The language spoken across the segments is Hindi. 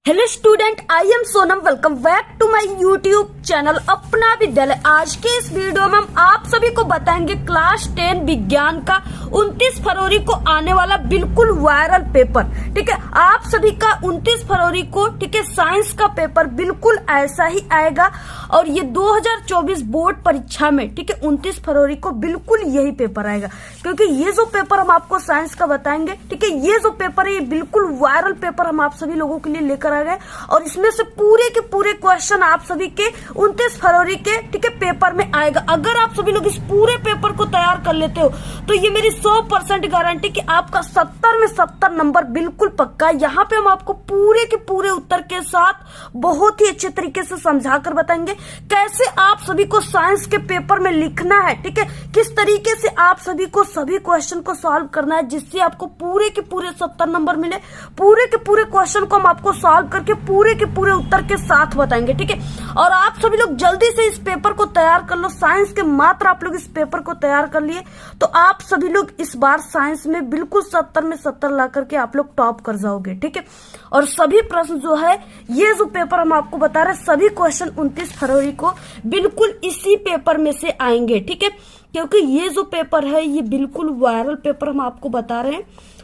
Hello student, I am Sonam. Welcome back to my YouTube channel Apna Vidyalaya. आज के इस वीडियो में हम आप सभी को बताएंगे क्लास 10 विज्ञान का 29 फरवरी को आने वाला बिल्कुल वायरल पेपर। ठीक है, आप सभी का 29 फरवरी को ठीक है साइंस का पेपर बिल्कुल ऐसा ही आएगा और ये 2024 बोर्ड परीक्षा में ठीक है 29 फरवरी को बिल्कुल यही पेपर आएगा। क्योंकि ये जो पेपर हम आपको साइंस का बताएंगे ठीक है, ये जो पेपर है ये बिल्कुल वायरल पेपर हम आप सभी लोगों के लिए लेकर आ गए और इसमें से पूरे के पूरे क्वेश्चन आप सभी के 29 फरवरी के ठीक है पेपर में आएगा। अगर आप सभी लोग इस पूरे पेपर को तैयार कर लेते हो तो ये मेरी 100% गारंटी कि आपका 70 में 70 नंबर बिल्कुल पक्का है। यहाँ पे हम आपको पूरे के पूरे उत्तर के साथ बहुत ही अच्छे तरीके से समझा कर बताएंगे कैसे आप सभी को साइंस के पेपर में लिखना है। ठीक है, किस तरीके से आप सभी को सभी क्वेश्चन को सॉल्व करना है जिससे आपको पूरे के पूरे 70 नंबर मिले। पूरे के पूरे क्वेश्चन को हम आपको सॉल्व करके पूरे के पूरे उत्तर के साथ बताएंगे। ठीक है, और आप सभी लोग जल्दी से इस पेपर को तैयार कर लो। साइंस के मात्र आप लोग इस पेपर को तैयार कर लिए तो आप सभी लोग इस बार साइंस में बिल्कुल 70 में 70 ला करके आप लोग टॉप कर जाओगे। ठीक है, और सभी प्रश्न जो है ये जो पेपर हम आपको बता रहे हैं सभी क्वेश्चन 29 फरवरी को बिल्कुल इसी पेपर में से आएंगे। ठीक है, क्योंकि ये जो पेपर है ये बिल्कुल वायरल पेपर हम आपको बता रहे हैं।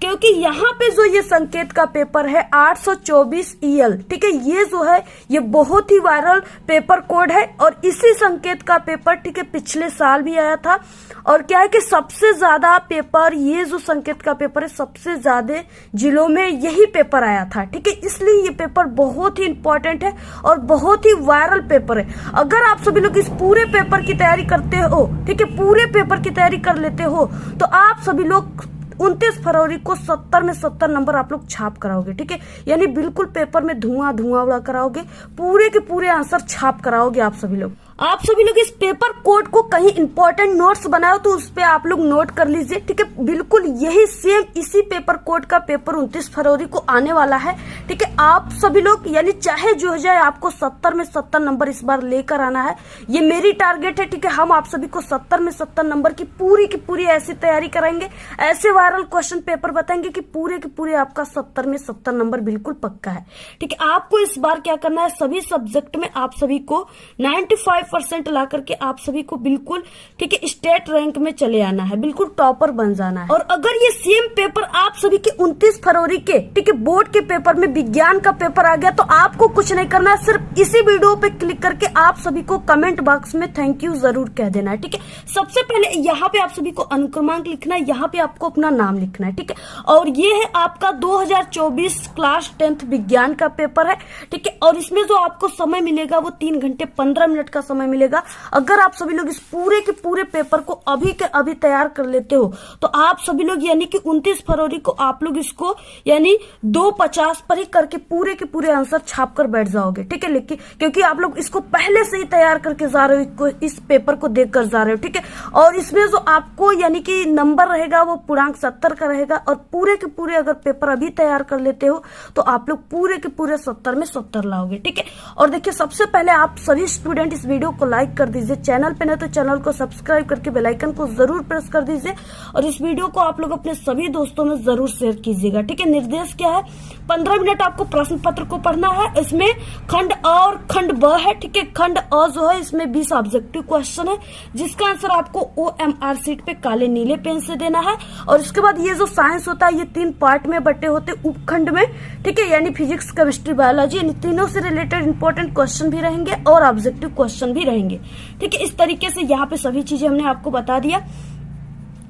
क्योंकि यहाँ पे जो ये संकेत का पेपर है 824 EL ठीक है, ये जो है ये बहुत ही वायरल पेपर कोड है और इसी संकेत का पेपर ठीक है पिछले साल भी आया था। और क्या है कि सबसे ज्यादा पेपर ये जो संकेत का पेपर है सबसे ज्यादा जिलों में यही पेपर आया था। ठीक है, इसलिए ये पेपर बहुत ही इंपॉर्टेंट है और बहुत ही वायरल पेपर है। अगर आप सभी लोग इस पूरे पेपर की तैयारी करते हो ठीक है, पूरे पेपर की तैयारी कर लेते हो तो आप सभी लोग 29 फरवरी को 70 में 70 नंबर आप लोग छाप कराओगे। ठीक है, यानी बिल्कुल पेपर में धुआं उड़ा कराओगे, पूरे के पूरे आंसर छाप कराओगे आप सभी लोग। आप सभी लोग इस पेपर कोड को कहीं इंपॉर्टेंट नोट्स बनाओ तो उस पे आप लोग नोट कर लीजिए। ठीक है, बिल्कुल यही सेम इसी पेपर कोड का पेपर 29 फरवरी को आने वाला है। ठीक है, आप सभी लोग यानी चाहे जो हो जाए आपको 70 में 70 नंबर इस बार लेकर आना है, ये मेरी टारगेट है। ठीक है, हम आप सभी को 70 में 70 नंबर की पूरी ऐसी तैयारी कराएंगे, ऐसे वायरल क्वेश्चन पेपर बताएंगे कि पूरे के पूरे आपका 70 में 70 नंबर बिल्कुल पक्का है। ठीक है, आपको इस बार क्या करना है, सभी सब्जेक्ट में आप सभी को 95% ला करके आप सभी को बिल्कुल ठीक है स्टेट रैंक में चले आना है, बिल्कुल टॉपर बन जाना है। और अगर ये सेम पेपर आप सभी के 29 फरवरी के ठीक है बोर्ड के पेपर में विज्ञान का पेपर आ गया तो आपको कुछ नहीं करना है, सिर्फ इसी वीडियो पे क्लिक करके आप सभी को कमेंट बॉक्स में थैंक यू जरूर कह देना है। ठीक है, सबसे पहले यहाँ पे आप सभी को अनुक्रमांक लिखना है, यहाँ पे आपको अपना नाम लिखना है। ठीक है, और ये है आपका 2024 क्लास 10th विज्ञान का पेपर है। ठीक है, और इसमें जो आपको समय मिलेगा वो 3 घंटे 15 मिनट का समय मिलेगा। अगर आप सभी लोग इस पूरे के पूरे पेपर को अभी के अभी तैयार कर लेते हो तो आप सभी लोग यानी कि 29 फरवरी को आप लोग इसको यानी 250 पर ही करके पूरे के पूरे आंसर छाप कर बैठ जाओगे। ठीक है, लेकिन क्योंकि आप लोग इसको पहले से ही तैयार करके जा रहे हो, इस पेपर को देख कर जा रहे हो। ठीक है, और इसमें जो आपको यानी कि नंबर रहेगा वो पूर्णांक 70 का रहेगा और पूरे के पूरे अगर पेपर अभी तैयार कर लेते हो तो आप लोग पूरे के पूरे 70 में 70 लाओगे। ठीक है, और देखिए सबसे पहले आप सभी स्टूडेंट इस वीडियो को लाइक कर दीजिए, चैनल पे नहीं तो चैनल को सब्सक्राइब करके बेल आइकन को जरूर प्रेस कर दीजिए और इस वीडियो को आप लोग अपने सभी दोस्तों में जरूर शेयर कीजिएगा। ठीक है, निर्देश क्या है, 15 मिनट आपको प्रश्न पत्र को पढ़ना है। इसमें खंड अ और खंड ब है। ठीक है, खंड अ जो है इसमें 20 ऑब्जेक्टिव क्वेश्चन है जिसका आंसर आपको OMR शीट पे काले नीले पेन से देना है। और इसके बाद ये जो साइंस होता है ये 3 पार्ट में बटे होते उपखंड में। ठीक है, यानी फिजिक्स, केमिस्ट्री, बायोलॉजी, यानी तीनों से रिलेटेड इंपॉर्टेंट क्वेश्चन भी रहेंगे और ऑब्जेक्टिव क्वेश्चन भी रहेंगे। ठीक है, इस तरीके से यहाँ पे सभी चीजें हमने आपको बता दिया।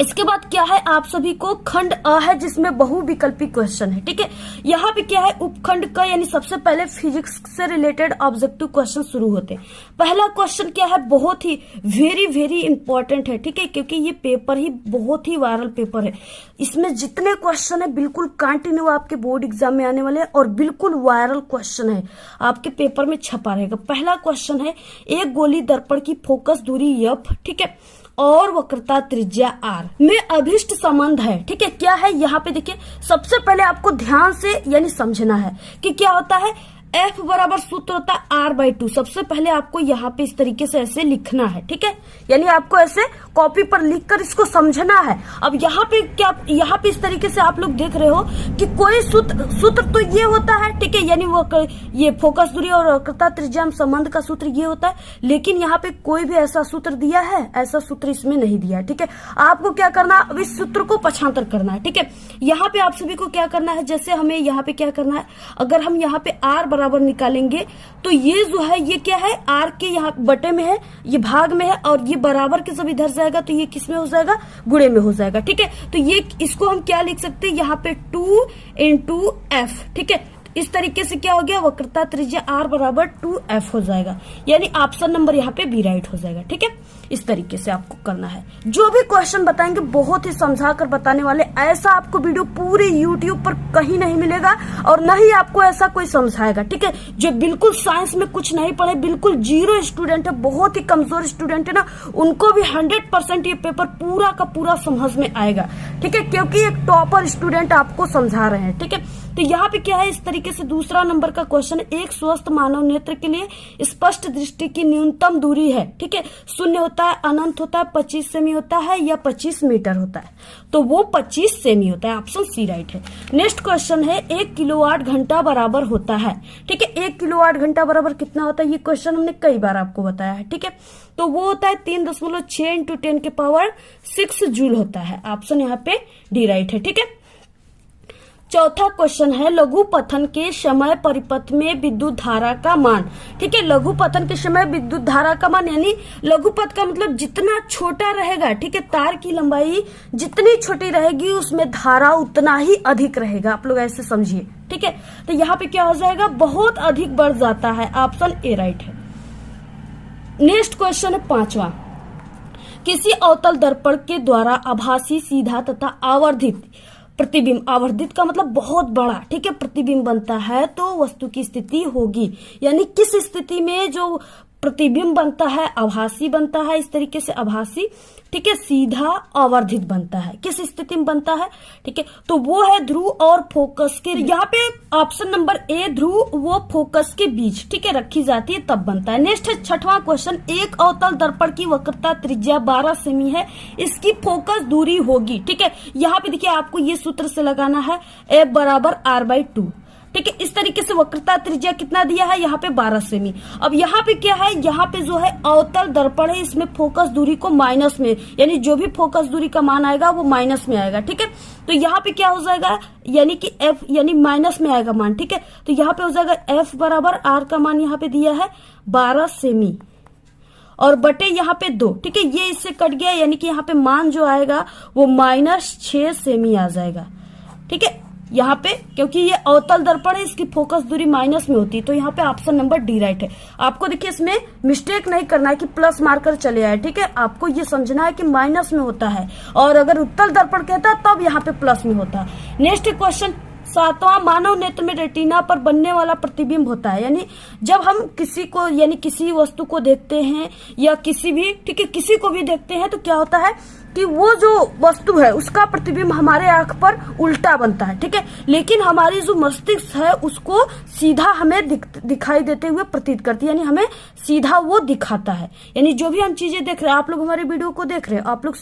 इसके बाद क्या है, आप सभी को खंड अ है जिसमें बहुविकल्पी क्वेश्चन है। ठीक है, यहाँ पे क्या है, उपखंड का यानी सबसे पहले फिजिक्स से रिलेटेड ऑब्जेक्टिव क्वेश्चन शुरू होते हैं। पहला क्वेश्चन क्या है, बहुत ही वेरी इंपॉर्टेंट है। ठीक है, क्योंकि ये पेपर ही बहुत ही वायरल पेपर है। इसमें जितने क्वेश्चन है बिल्कुल कंटिन्यू आपके बोर्ड एग्जाम में आने वाले हैं और बिल्कुल वायरल क्वेश्चन है, आपके पेपर में छपा रहेगा। पहला क्वेश्चन है, एक गोली दर्पण की फोकस दूरी f ठीक है और वक्रता त्रिज्या r में अभिष्ट संबंध है। ठीक है, क्या है यहाँ पे देखिए, सबसे पहले आपको ध्यान से यानी समझना है कि क्या होता है F बराबर सूत्र होता है R/2। सबसे पहले आपको यहाँ पे इस तरीके से ऐसे लिखना है, ठीक है, यानी आपको ऐसे कॉपी पर लिखकर इसको समझना है। अब यहाँ पे क्या, यहाँ पे इस तरीके से आप लोग देख रहे हो कि कोई सूत्र तो ये होता है, ठीक है, यानी वो ये फोकस दूरी और वक्रता त्रिज्या संबंध का सूत्र ये होता है, लेकिन यहाँ पे कोई भी ऐसा सूत्र दिया है, ऐसा सूत्र इसमें नहीं दिया है, ठीक है। आपको क्या करना है, अब इस सूत्र को पक्षांतर करना है, ठीक है। यहाँ पे आप सभी को क्या करना है, जैसे हमें यहाँ पे क्या करना है, अगर हम यहाँ पे R बराबर निकालेंगे तो ये जो है ये क्या है, R के यहाँ बटे में है, ये भाग में है, और ये बराबर के जब इधर जाएगा तो ये किस में हो जाएगा, गुणे में हो जाएगा, ठीक है। तो ये इसको हम क्या लिख सकते हैं, यहाँ पे 2 × F, ठीक है। इस तरीके से क्या हो गया, वक्रता त्रिज्या R बराबर 2F हो जाएगा, यानी ऑप्शन नंबर यहाँ पे बी राइट हो जाएगा, ठीक है। इस तरीके से आपको करना है। जो भी क्वेश्चन बताएंगे बहुत ही समझा कर बताने वाले, ऐसा आपको वीडियो पूरे YouTube पर कहीं नहीं मिलेगा और न ही आपको ऐसा कोई समझाएगा, ठीक है। जो बिल्कुल साइंस में कुछ नहीं पढ़े, बिल्कुल जीरो स्टूडेंट है, बहुत ही कमजोर स्टूडेंट है ना, उनको भी 100% ये पेपर पूरा का पूरा समझ में आएगा, ठीक है, क्योंकि एक टॉपर स्टूडेंट आपको समझा रहे हैं, ठीक है। तो यहाँ पे क्या है, इस तरीके से दूसरा नंबर का क्वेश्चन, एक स्वस्थ मानव नेत्र के लिए स्पष्ट दृष्टि की न्यूनतम दूरी है, ठीक है, 0 होता है, अनंत होता है, 25 सेमी होता है या 25 मीटर होता है, तो वो 25 सेमी होता है, ऑप्शन सी राइट है। नेक्स्ट क्वेश्चन है 1 किलोवाट घंटा बराबर होता है, ठीक है। 1 किलोवाट घंटा बराबर कितना होता है, ये क्वेश्चन हमने कई बार आपको बताया है, ठीक है। तो वो होता है 3.6 × 10⁻6 जूल होता है, ऑप्शन यहाँ पे डी राइट है, ठीक है। चौथा क्वेश्चन है लघु पथन के समय परिपथ में विद्युत धारा का मान, ठीक है। लघु पथन के समय विद्युत धारा का मान, यानी लघु पथ का मतलब जितना छोटा रहेगा, ठीक है, तार की लंबाई जितनी छोटी रहेगी उसमें धारा उतना ही अधिक रहेगा, आप लोग ऐसे समझिए, ठीक है। तो यहाँ पे क्या हो जाएगा, बहुत अधिक बढ़ जाता है, ऑप्शन ए राइट है। नेक्स्ट क्वेश्चन है 5वां, किसी अवतल दर्पण के द्वारा आभासी सीधा तथा आवर्धित प्रतिबिंब, आवर्धित का मतलब बहुत बड़ा, ठीक है, प्रतिबिंब बनता है तो वस्तु की स्थिति होगी, यानी किस स्थिति में जो प्रतिबिंब बनता है, आभासी बनता है, इस तरीके से आभासी, ठीक है, सीधा आवर्धित बनता है, किस स्थिति में बनता है, ठीक है, तो वो है ध्रुव और फोकस के, यहाँ पे ऑप्शन नंबर ए ध्रुव वो फोकस के बीच, ठीक है, रखी जाती है तब बनता है। नेक्स्ट है 6वां क्वेश्चन, एक अवतल दर्पण की वक्रता त्रिज्या 12 सेमी है, इसकी फोकस दूरी होगी, ठीक है। यहाँ पे देखिए आपको ये सूत्र से लगाना है, F बराबर R/2, ठीक है। इस तरीके से वक्रता त्रिज्या कितना दिया है, यहाँ पे 12 सेमी। अब यहाँ पे क्या है, यहाँ पे जो है अवतल दर्पण है, इसमें फोकस दूरी को माइनस में, यानी जो भी फोकस दूरी का मान आएगा वो माइनस में आएगा, ठीक है। तो यहाँ पे क्या हो जाएगा, यानी कि F यानी माइनस में आएगा मान, ठीक है। तो यहाँ पे हो जाएगा F बराबर R का मान यहाँ पे दिया है 12 सेमी और बटे यहाँ पे 2, ठीक है, ये इससे कट गया, यानी कि यहाँ पे मान जो आएगा वो -6 सेमी आ जाएगा, ठीक है। यहाँ पे क्योंकि ये अवतल दर्पण है, इसकी फोकस दूरी माइनस में होती है, तो यहाँ पे ऑप्शन नंबर डी राइट है। आपको देखिए इसमें मिस्टेक नहीं करना है कि प्लस मार्कर चले आए, ठीक है, आपको ये समझना है कि माइनस में होता है, और अगर उत्तल दर्पण कहता है तब यहाँ पे प्लस में होता है। नेक्स्ट क्वेश्चन 7वां, मानव नेत्र में रेटिना पर बनने वाला प्रतिबिंब होता है, यानी जब हम किसी को, यानी किसी वस्तु को देखते हैं या किसी भी, ठीक है, किसी को भी देखते हैं तो क्या होता है कि वो जो वस्तु है उसका प्रतिबिंब हमारे आंख पर उल्टा बनता है, ठीक है, लेकिन हमारी जो मस्तिष्क है उसको सीधा हमें दिखाई देते हुए प्रतीत करती है, यानी हमें सीधा वो दिखाता है। यानी जो भी हम चीजें देख रहे हैं, आप लोग हमारे वीडियो को देख रहे हैं, आप लोग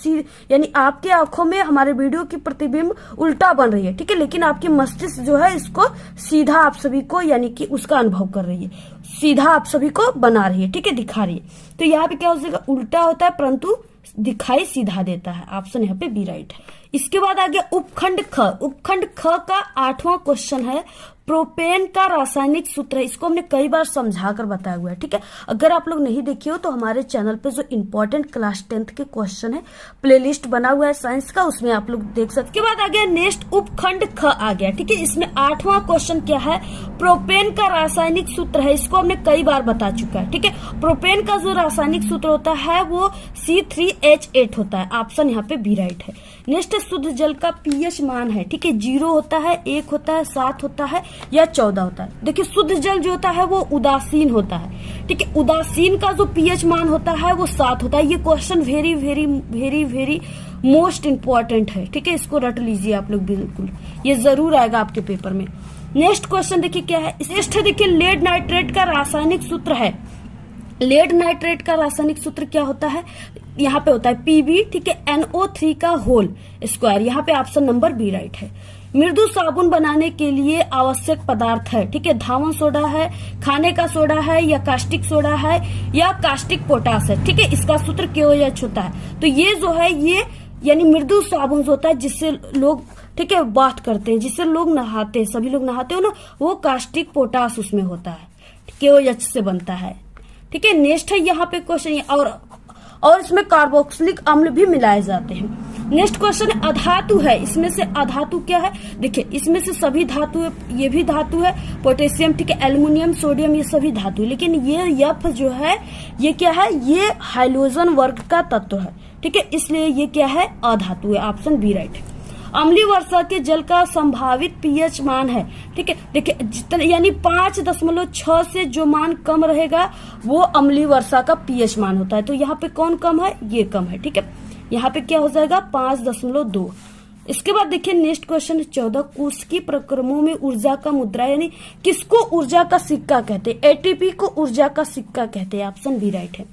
यानी आपकी आंखों में हमारे वीडियो की प्रतिबिंब उल्टा बन रही है, ठीक है, लेकिन आपकी मस्तिष्क जो है इसको सीधा आप सभी को, यानी कि उसका अनुभव कर रही है, सीधा आप सभी को बना रही है, ठीक है, दिखा रही है। तो यहाँ पे क्या हो जाएगा, उल्टा होता है परंतु दिखाई सीधा देता है, ऑप्शन यहाँ पे बी राइट है। इसके बाद आ गया उपखंड ख। उपखंड ख का 8वां क्वेश्चन है, प्रोपेन का रासायनिक सूत्र है, इसको हमने कई बार समझा कर बताया हुआ है, ठीक है। अगर आप लोग नहीं देखे हो तो हमारे चैनल पे जो इंपॉर्टेंट क्लास 10th के क्वेश्चन है, प्लेलिस्ट बना हुआ है साइंस का, उसमें आप लोग देख सकते। इसके बाद आ गया नेक्स्ट उपखंड ख आ गया, ठीक है। इसमें 8वां क्वेश्चन क्या है, प्रोपेन का रासायनिक सूत्र है, इसको हमने कई बार बता चुका है, ठीक है। प्रोपेन का जो रासायनिक सूत्र होता है वो C3H8 होता है, ऑप्शन यहाँ पे बी राइट है। नेक्स्ट शुद्ध जल का पीएच मान है, ठीक है, 0 होता है, 1 होता है, 7 होता है या 14 होता है। देखिए शुद्ध जल जो होता है वो उदासीन होता है, ठीक है, उदासीन का जो पीएच मान होता है वो 7 होता है। ये question very very very very most important है, ठीक है, इसको रट लीजिए आप लोग, बिल्कुल ये जरूर आएगा आपके पेपर में। नेक्स्ट क्वेश्चन देखिए क्या है, नेक्स्ट है देखिए लेड नाइट्रेट का रासायनिक सूत्र है। लेड नाइट्रेट का रासायनिक सूत्र क्या होता है, यहाँ पे होता है Pb, ठीक है, NO3 का होल स्क्वायर। यहाँ पे ऑप्शन नंबर बी राइट है। मृदु साबुन बनाने के लिए आवश्यक पदार्थ है, ठीक है, धावन सोडा है, खाने का सोडा है, या कास्टिक सोडा है, या कास्टिक पोटास है, ठीक है। इसका सूत्र KOH होता है। तो ये जो है ये यानी मृदु साबुन होता है जिससे लोग, ठीक है, बात करते हैं, जिससे लोग नहाते हैं, सभी लोग नहाते हो ना, वो कास्टिक पोटास उसमें होता है, KOH से बनता है, ठीक है। नेक्स्ट है यहाँ पे क्वेश्चन, और इसमें कार्बोक्सिलिक अम्ल भी मिलाए जाते हैं। नेक्स्ट क्वेश्चन है अधातु है, इसमें से अधातु क्या है, देखिए इसमें से सभी धातु है, ये भी धातु है, पोटेशियम, ठीक है, एल्युमिनियम, सोडियम, ये सभी धातु है, लेकिन ये यफ जो है ये क्या है, ये हाइड्रोजन वर्ग का तत्व है, ठीक है, इसलिए ये क्या है, अधातु है। ऑप्शन बी राइट है। अम्लीय वर्षा के जल का संभावित पीएच मान है, ठीक है, देखिए जितना यानी 5.6 से जो मान कम रहेगा वो अम्लीय वर्षा का पीएच मान होता है। तो यहाँ पे कौन कम है, ये कम है, ठीक है, यहाँ पे क्या हो जाएगा 5.2। इसके बाद देखिए नेक्स्ट क्वेश्चन 14, कुस्की प्रक्रमों में ऊर्जा का मुद्रा यानी किसको ऊर्जा का सिक्का कहते हैं, एटीपी को ऊर्जा का सिक्का कहते हैं। ऑप्शन बी राइट है।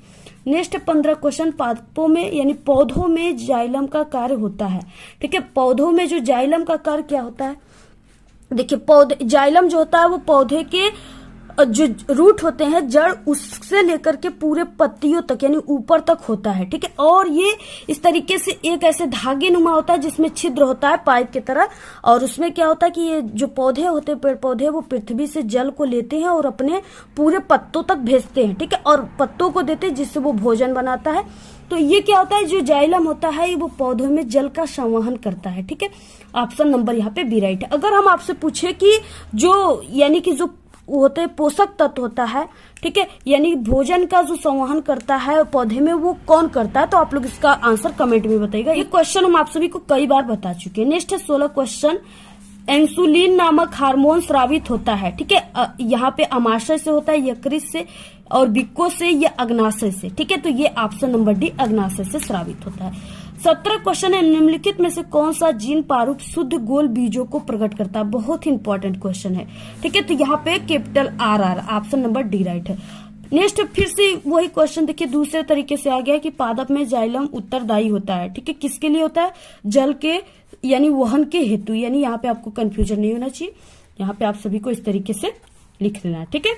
नेक्स्ट 15 क्वेश्चन, पादपों में यानी पौधों में जाइलम का कार्य होता है, ठीक है, पौधों में जो जाइलम का कार्य क्या होता है, देखिए पौधे जाइलम जो होता है वो पौधे के जो रूट होते हैं, जड़, उससे लेकर के पूरे पत्तियों तक यानी ऊपर तक होता है, ठीक है, और ये इस तरीके से एक ऐसे धागे नुमा होता है जिसमें छिद्र होता है पाइप की तरह, और उसमें क्या होता है कि ये जो पौधे होते हैं, पेड़ पौधे, वो पृथ्वी से जल को लेते हैं और अपने पूरे पत्तों तक भेजते हैं, ठीक है, और पत्तों को देते हैं जिससे वो भोजन बनाता है। तो ये क्या होता है, जो जाइलम होता है वो पौधों में जल का संवहन करता है, ठीक है। ऑप्शन नंबर यहाँ पे बी राइट है। अगर हम आपसे पूछे कि जो यानी कि जो होते पोषक तत्व होता है, ठीक है, यानी भोजन का जो संवहन करता है पौधे में, वो कौन करता है, तो आप लोग इसका आंसर कमेंट में बताइएगा। ये क्वेश्चन हम आप सभी को कई बार बता चुके हैं। नेक्स्ट है 16 क्वेश्चन, इंसुलिन नामक हार्मोन स्रावित होता है, ठीक है, यहाँ पे अमाशय से होता है, यकृत से, और वृक्कों से, या अग्नाशय से, ठीक है, तो ये ऑप्शन नंबर डी अग्नाशय से स्रावित होता है। 17 क्वेश्चन है, निम्नलिखित में से कौन सा जीन प्रारूप शुद्ध गोल बीजों को प्रकट करता है, बहुत ही इंपॉर्टेंट क्वेश्चन है, ठीक है, तो यहाँ पे capital RR, option number D right है। नेक्स्ट फिर से वही क्वेश्चन देखिए दूसरे तरीके से आ गया कि पादप में जाइलम उत्तरदायी होता है, ठीक है, किसके लिए होता है, जल के यानी वहन के हेतु, यानी यहाँ पे आपको कंफ्यूजन नहीं होना चाहिए, यहाँ पे आप सभी को इस तरीके से लिख लेना है, ठीक है।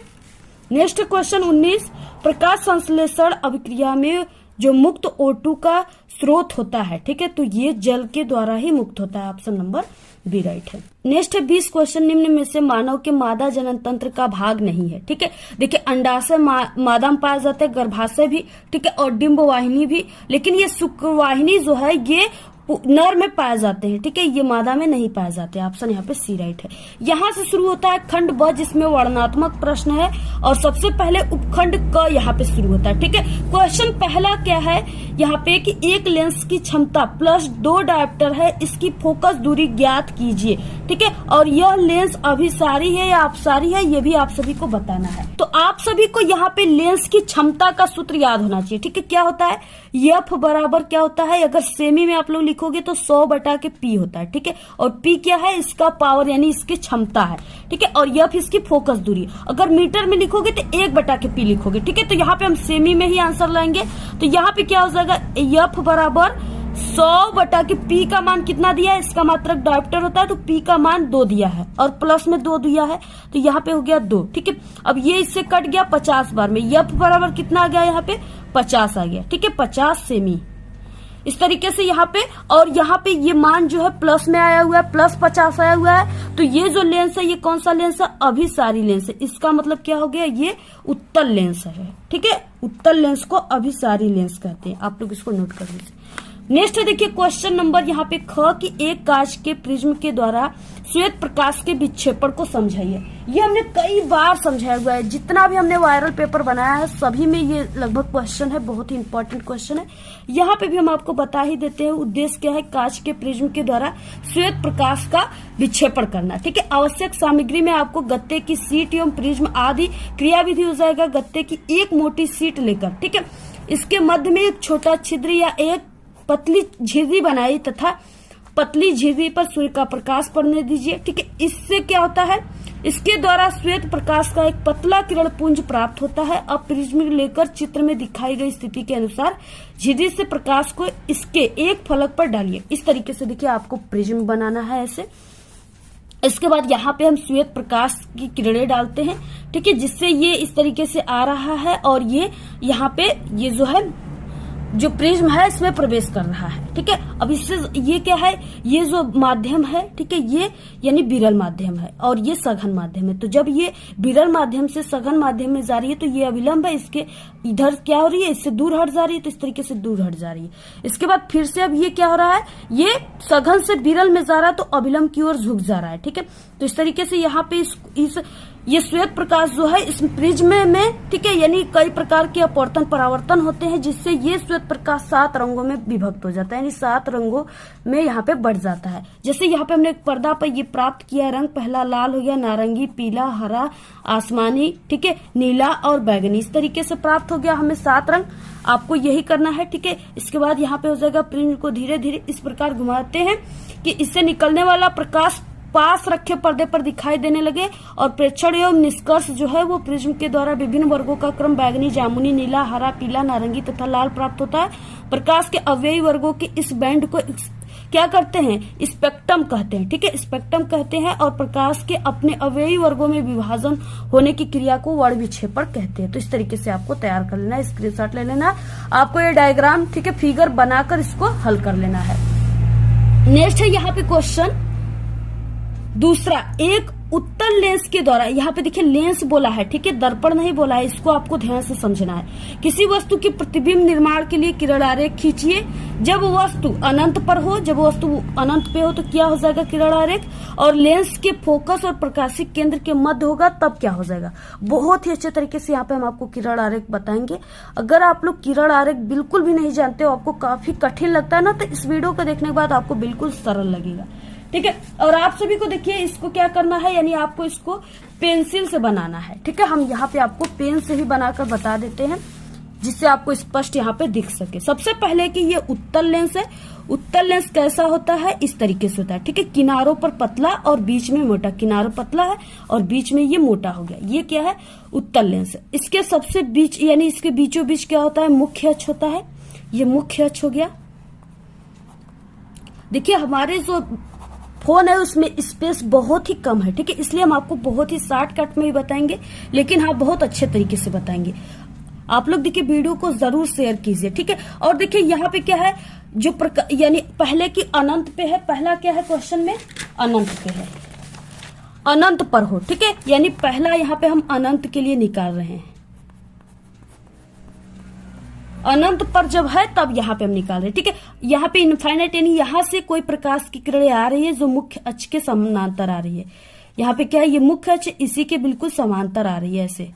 नेक्स्ट क्वेश्चन 19, प्रकाश संश्लेषण अभिक्रिया में जो मुक्त O2 का स्रोत होता है, ठीक है, तो ये जल के द्वारा ही मुक्त होता है। ऑप्शन नंबर बी राइट है। नेक्स्ट है 20 क्वेश्चन, निम्न में से मानव के मादा जनन तंत्र का भाग नहीं है, ठीक है, देखिए अंडाशय मादा में पाया जाता है, गर्भाशय भी, ठीक है, और डिंब वाहिनी भी, लेकिन ये शुक्रवाहिनी जो है ये नर में पाए जाते हैं, ठीक है, ये मादा में नहीं पाए जाते। ऑप्शन यहाँ पे सी राइट है। यहाँ से शुरू होता है खंड ब, जिसमें वर्णनात्मक प्रश्न है, और सबसे पहले उपखंड क यहाँ पे शुरू होता है, ठीक है। क्वेश्चन पहला क्या है यहाँ पे कि एक लेंस की क्षमता प्लस 2 डायोप्टर है, इसकी फोकस दूरी ज्ञात कीजिए, ठीक है, और यह लेंस अभिसारी है या अपसारी है, ये भी आप सभी को बताना है। तो आप सभी को यहाँ पे लेंस की क्षमता का सूत्र याद होना चाहिए, ठीक है, क्या होता है, एफ बराबर क्या होता है, अगर सेमी में आप लोग लिखोगे तो 100/P होता है, ठीक है, और P क्या है, इसका पावर यानी इसकी क्षमता है, ठीक है, और एफ इसकी फोकस दूरी। अगर मीटर में लिखोगे तो 1/P लिखोगे, ठीक है, तो यहाँ पे हम सेमी में ही आंसर लाएंगे। तो यहाँ पे क्या हो जाएगा, एफ बराबर 100/P का मान कितना दिया है, इसका मात्रक डायोप्टर होता है, तो P का मान 2 दिया है और प्लस में 2 दिया है, तो यहाँ पे हो गया 2, ठीक है। अब ये इससे कट गया 50 बार में, एफ बराबर कितना आ गया, यहाँ पे 50 आ गया, ठीक है, 50 सेमी, इस तरीके से यहाँ पे, और यहाँ पे ये मान जो है प्लस में आया हुआ है, प्लस 50 आया हुआ है, तो ये जो लेंस है ये कौन सा लेंस है, अभिसारी लेंस है, इसका मतलब क्या हो गया, ये उत्तल लेंस है, ठीक है, उत्तल लेंस को अभिसारी लेंस कहते हैं, आप लोग इसको नोट कर लीजिए। नेक्स्ट देखिए क्वेश्चन नंबर यहाँ पे ख कि एक कांच के प्रिज्म के द्वारा श्वेत प्रकाश के विक्षेपण को समझाइए। ये हमने कई बार समझाया हुआ है, जितना भी हमने वायरल पेपर बनाया है सभी में ये लगभग क्वेश्चन है, बहुत ही इंपॉर्टेंट क्वेश्चन है। यहाँ पे भी हम आपको बता ही देते हैं उद्देश्य क्या है, कांच के प्रिज्म के द्वारा श्वेत प्रकाश का विक्षेपण करना, ठीक है। आवश्यक सामग्री में आपको गत्ते की सीट एवं प्रिज्म आदि क्रियाविधि हो जाएगा, गत्ते की एक मोटी सीट लेकर, ठीक है, इसके मध्य में एक छोटा छिद्र या एक पतली झिर्री बनाई तथा पतली झिर्री पर सूर्य का प्रकाश पड़ने दीजिए, ठीक है। इससे क्या होता है, इसके द्वारा श्वेत प्रकाश का एक पतला किरण पुंज प्राप्त होता है। अब प्रिज्म लेकर चित्र में दिखाई गई स्थिति के अनुसार झिल्ली से प्रकाश को इसके एक फलक पर डालिए। इस तरीके से देखिए आपको प्रिज्म बनाना है ऐसे। इसके बाद यहाँ पे हम श्वेत प्रकाश की किरणें डालते हैं, ठीक है, जिससे ये इस तरीके से आ रहा है और ये यहाँ पे ये जो है जो प्रिज्म है इसमें प्रवेश कर रहा है, ठीक है। अब इससे ये क्या है, ये जो माध्यम है, ठीक है, ये यानी विरल माध्यम है और ये सघन माध्यम है। तो जब ये विरल माध्यम से सघन माध्यम में जा रही है तो ये अविलंब है, इसके इधर क्या हो रही है, इससे दूर हट जा रही है, तो इस तरीके से दूर हट जा रही है। इसके बाद फिर से अब ये क्या हो रहा है, ये सघन से विरल में जा रहा है तो अविलंब की ओर झुक जा रहा है, ठीक है। तो इस तरीके से यहाँ पे ये श्वेत प्रकाश जो है इस प्रिज्म में, ठीक है, यानी कई प्रकार के अपवर्तन परावर्तन होते हैं जिससे ये श्वेत प्रकाश 7 रंगों में विभक्त हो जाता है, यानी 7 रंगों में यहाँ पे बढ़ जाता है। जैसे यहाँ पे हमने पर्दा पर ये प्राप्त किया रंग, पहला लाल हो गया, नारंगी, पीला, हरा, आसमानी, ठीक है, नीला और बैगनी। इस तरीके से प्राप्त हो गया हमें 7 रंग। आपको यही करना है, ठीक है। इसके बाद यहाँ पे हो जाएगा प्रिज्म को धीरे धीरे इस प्रकार घुमाते हैं कि इससे निकलने वाला प्रकाश पास रखे पर्दे पर दिखाई देने लगे और प्रेक्षण एवं निष्कर्ष जो है वो प्रिज्म के द्वारा विभिन्न वर्गों का क्रम बैगनी, जामुनी, नीला, हरा, पीला, नारंगी तथा लाल प्राप्त होता है। प्रकाश के अवयवी वर्गों के इस बैंड को क्या करते हैं, स्पेक्ट्रम कहते हैं, ठीक है, स्पेक्ट्रम कहते हैं। और प्रकाश के अपने अवयवी वर्गों में विभाजन होने की क्रिया को वर्ण विक्षेपण कहते हैं। तो इस तरीके से आपको तैयार कर लेना है, स्क्रीनशॉट ले लेना, आपको ये डायग्राम, ठीक है, फिगर बनाकर इसको हल कर लेना है। नेक्स्ट है यहाँ पे क्वेश्चन दूसरा, एक उत्तल लेंस के द्वारा, यहाँ पे देखिए लेंस बोला है, ठीक है, दर्पण नहीं बोला है, इसको आपको ध्यान से समझना है। किसी वस्तु की प्रतिबिंब निर्माण के लिए किरण आरेख खींचिए। जब वस्तु अनंत पर हो, जब वस्तु अनंत पे हो तो क्या हो जाएगा, किरण आरेख, और लेंस के फोकस और प्रकाशिक केंद्र के मध्य होगा तब क्या हो जाएगा। बहुत ही अच्छे तरीके से यहाँ पे हम आपको किरण आरेख बताएंगे। अगर आप लोग किरण आरेख बिल्कुल भी नहीं जानते हो, आपको काफी कठिन लगता है ना, तो इस वीडियो को देखने के बाद आपको बिल्कुल सरल लगेगा, ठीक है। और आप सभी को देखिए इसको क्या करना है, यानी आपको इसको पेंसिल से बनाना है, ठीक है। हम यहाँ पे आपको पेन से ही बनाकर बता देते हैं जिससे आपको स्पष्ट यहाँ पे दिख सके। सबसे पहले कि ये उत्तल लेंस है। उत्तल लेंस कैसा होता है, इस तरीके से होता है, ठीक है, किनारों पर पतला और बीच में मोटा, किनारों पतला है और बीच में ये मोटा हो गया, ये क्या है, उत्तल लेंस है। इसके सबसे बीच यानी इसके बीचों बीच क्या होता है, मुख्य अक्ष होता है, ये मुख्य अक्ष हो गया। देखिए हमारे जो फोन है उसमें स्पेस बहुत ही कम है, ठीक है, इसलिए हम आपको बहुत ही शॉर्टकट में ही बताएंगे, लेकिन हाँ बहुत अच्छे तरीके से बताएंगे। आप लोग देखिए वीडियो को जरूर शेयर कीजिए, ठीक है। और देखिए यहाँ पे क्या है, जो यानी पहले की अनंत पे है, पहला क्या है क्वेश्चन में, अनंत पे है, अनंत पर हो, ठीक है, यानी पहला यहाँ पे हम अनंत के लिए निकाल रहे हैं। अनंत पर जब है तब यहाँ पे हम निकाल रहे हैं, ठीक है। यहाँ पे इनफाइनाइट यानी यहाँ से कोई प्रकाश की किरणें आ रही है जो मुख्य अक्ष के समानांतर आ रही है। यहाँ पे क्या है, ये मुख्य अक्ष इसी के बिल्कुल समांतर आ रही है, ऐसे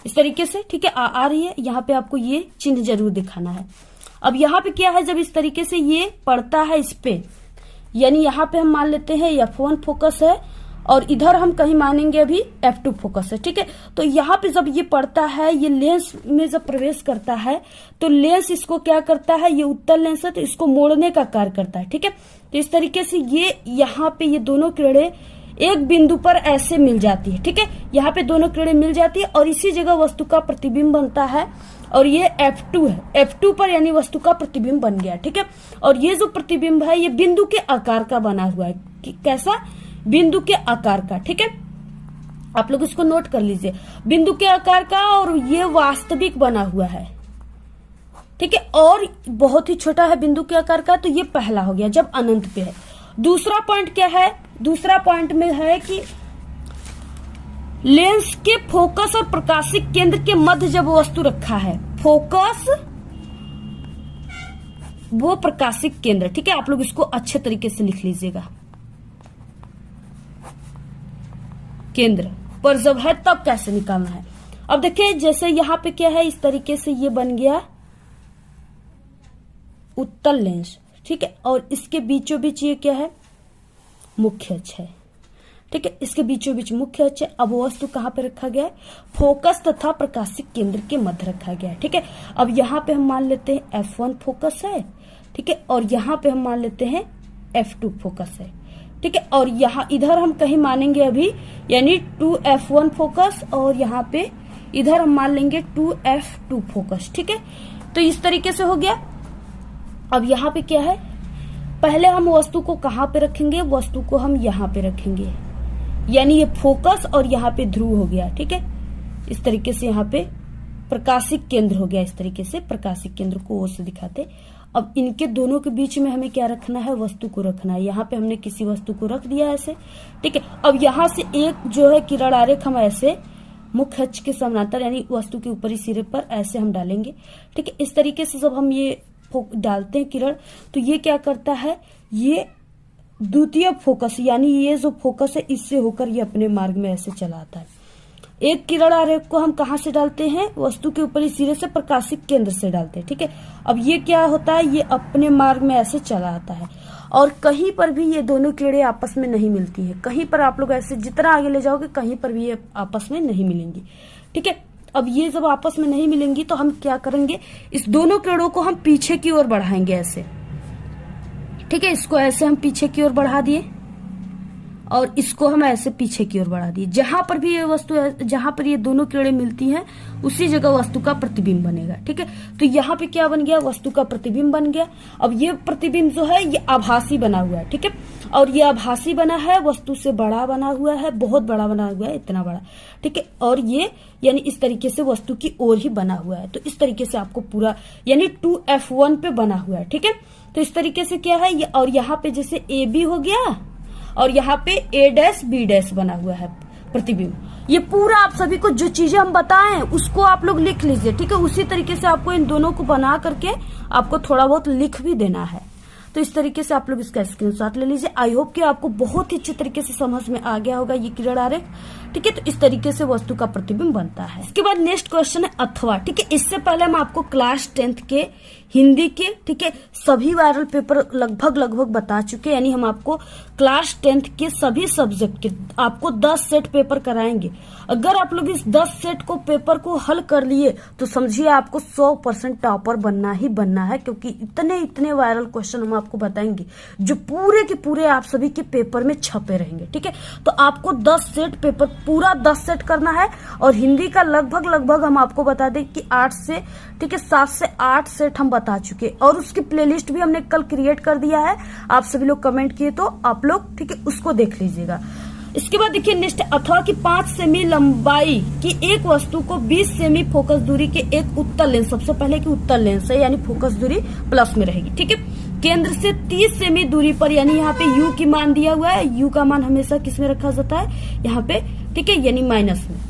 इस तरीके से, ठीक है, आ रही है। यहाँ पे आपको ये चिन्ह जरूर दिखाना है। अब यहाँ पे क्या है, जब इस तरीके से ये पड़ता है इस पे, यानी यहाँ पे हम मान लेते हैं F1 फोकस है और इधर हम कहीं मानेंगे अभी F2 फोकस है, ठीक है। तो यहाँ पे जब ये पड़ता है, ये लेंस में जब प्रवेश करता है तो लेंस इसको क्या करता है, ये उत्तल लेंस है तो इसको मोड़ने का कार्य करता है, ठीक है। तो इस तरीके से ये यहाँ पे ये दोनों किरणें एक बिंदु पर ऐसे मिल जाती है, ठीक है, यहाँ पे दोनों किरणें मिल जाती है और इसी जगह वस्तु का प्रतिबिंब बनता है और ये F2 है, F2 पर यानी वस्तु का प्रतिबिंब बन गया, ठीक है। और ये जो प्रतिबिंब है ये बिंदु के आकार का बना हुआ है, कैसा, बिंदु के आकार का, ठीक है। आप लोग इसको नोट कर लीजिए, बिंदु के आकार का, और ये वास्तविक बना हुआ है, ठीक है, और बहुत ही छोटा है बिंदु के आकार का। तो ये पहला हो गया जब अनंत पे है। दूसरा पॉइंट क्या है, दूसरा पॉइंट में है कि लेंस के फोकस और प्रकाशिक केंद्र के मध्य जब वस्तु रखा है, फोकस वो प्रकाशिक केंद्र, ठीक है। आप लोग इसको अच्छे तरीके से लिख लीजिएगा, केंद्र पर जब है तब कैसे निकालना है। अब देखिए जैसे यहाँ पे क्या है, इस तरीके से ये बन गया उत्तल लेंस, ठीक है, और इसके बीचों बीच ये क्या है, मुख्य अक्ष है, ठीक है, इसके बीचों बीच मुख्य अक्ष है। अब वस्तु कहाँ पे रखा गया है, फोकस तथा प्रकाशिक केंद्र के मध्य रखा गया है, ठीक है। अब यहाँ पे हम मान लेते हैं F1 फोकस है, ठीक है, और यहाँ पे हम मान लेते हैं F2 फोकस है। ठीक है। और यहाँ इधर हम कहीं मानेंगे अभी, यानी 2F1 फोकस, और यहाँ पे इधर हम मान लेंगे 2F2 फोकस, ठीक है। तो इस तरीके से हो गया। अब यहाँ पे क्या है, पहले हम वस्तु को कहाँ पे रखेंगे, वस्तु को हम यहाँ पे रखेंगे, यानी ये फोकस और यहाँ पे ध्रुव हो गया, ठीक है। इस तरीके से यहाँ पे प्रकाशिक केंद्र हो गया, इस तरीके से प्रकाशिक केंद्र को ओ से दिखाते। अब इनके दोनों के बीच में हमें क्या रखना है, वस्तु को रखना है। यहाँ पे हमने किसी वस्तु को रख दिया ऐसे, ठीक है। अब यहाँ से एक जो है किरण आरेख हम ऐसे मुख्य अक्ष के समानांतर, यानी वस्तु के ऊपरी सिरे पर ऐसे हम डालेंगे, ठीक है। इस तरीके से जब हम ये डालते हैं किरण, तो ये क्या करता है, ये द्वितीय फोकस, यानी ये जो फोकस है इससे होकर ये अपने मार्ग में ऐसे चला आता है। एक किरण आरेख को हम कहाँ से डालते हैं, वस्तु के ऊपरी सिरे से प्रकाशिक केंद्र से डालते हैं, ठीक है। अब ये क्या होता है, ये अपने मार्ग में ऐसे चला आता है, और कहीं पर भी ये दोनों किरणें आपस में नहीं मिलती है। कहीं पर आप लोग ऐसे जितना आगे ले जाओगे कहीं पर भी ये आपस में नहीं मिलेंगी, ठीक है। अब ये जब आपस में नहीं मिलेंगी तो हम क्या करेंगे, इस दोनों किरणों को हम पीछे की ओर बढ़ाएंगे ऐसे, ठीक है। इसको ऐसे हम पीछे की ओर बढ़ा दिए और इसको हम ऐसे पीछे की ओर बढ़ा दिए। जहां पर भी ये वस्तु, जहां पर ये दोनों किरणें मिलती हैं उसी जगह वस्तु का प्रतिबिंब बनेगा, ठीक है। तो यहाँ पे क्या बन गया, वस्तु का प्रतिबिंब बन गया। अब ये प्रतिबिंब जो है ये आभासी बना हुआ है, ठीक है। और ये आभासी बना है, वस्तु से बड़ा बना हुआ है, बहुत बड़ा बना हुआ है, इतना बड़ा, ठीक है। और ये यानी इस तरीके से वस्तु की ओर ही बना हुआ है। तो इस तरीके से आपको पूरा यानी 2F1 पे बना हुआ है, ठीक है। तो इस तरीके से क्या है, और यहाँ पे जैसे AB हो गया और यहाँ पे A', B' बना हुआ है प्रतिबिंब। ये पूरा आप सभी को जो चीजें हम बताएं उसको आप लोग लिख लीजिए, ठीक है। उसी तरीके से आपको इन दोनों को बना करके आपको थोड़ा बहुत लिख भी देना है। तो इस तरीके से आप लोग इसका स्क्रीनशॉट ले लीजिए। आई होप कि आपको बहुत ही अच्छे तरीके से समझ में आ गया होगा ये किरण आरेख, ठीक है। तो इस तरीके से वस्तु का प्रतिबिंब बनता है। इसके बाद नेक्स्ट क्वेश्चन है अथवा, ठीक है। इससे पहले हम आपको क्लास 10th के हिंदी के, ठीक है, सभी वायरल पेपर लगभग बता चुके, यानी हम आपको क्लास 10th के सभी सब्जेक्ट के आपको 10 सेट पेपर कराएंगे। अगर आप लोग इस 10 सेट को पेपर को हल कर लिए तो समझिए आपको 100% टॉपर बनना ही बनना है, क्योंकि इतने वायरल क्वेश्चन हम आपको बताएंगे जो पूरे के पूरे आप सभी के पेपर में छपे रहेंगे, ठीक है। तो आपको 10 सेट पेपर पूरा 10 सेट करना है, और हिंदी का लगभग हम आपको बता दें कि 8 से, ठीक है, 7 से 8 सेट हम बता चुके, और उसकी प्लेलिस्ट भी हमने कल क्रिएट कर दिया है। आप सभी लोग कमेंट किए तो आप लोग, ठीक है, उसको देख लीजिएगा। इसके बाद देखिए नेक्स्ट, अथवा की 5 सेमी लंबाई की एक वस्तु को 20 सेमी फोकस दूरी के एक उत्तल लेंस, सबसे पहले की उत्तल लेंस है यानी फोकस दूरी प्लस में रहेगी, ठीक है, केंद्र से 30 सेमी दूरी पर, यानी यहाँ पे U की मान दिया हुआ है। U का मान हमेशा किस में रखा जाता है, यहाँ पे, ठीक है, यानी माइनस में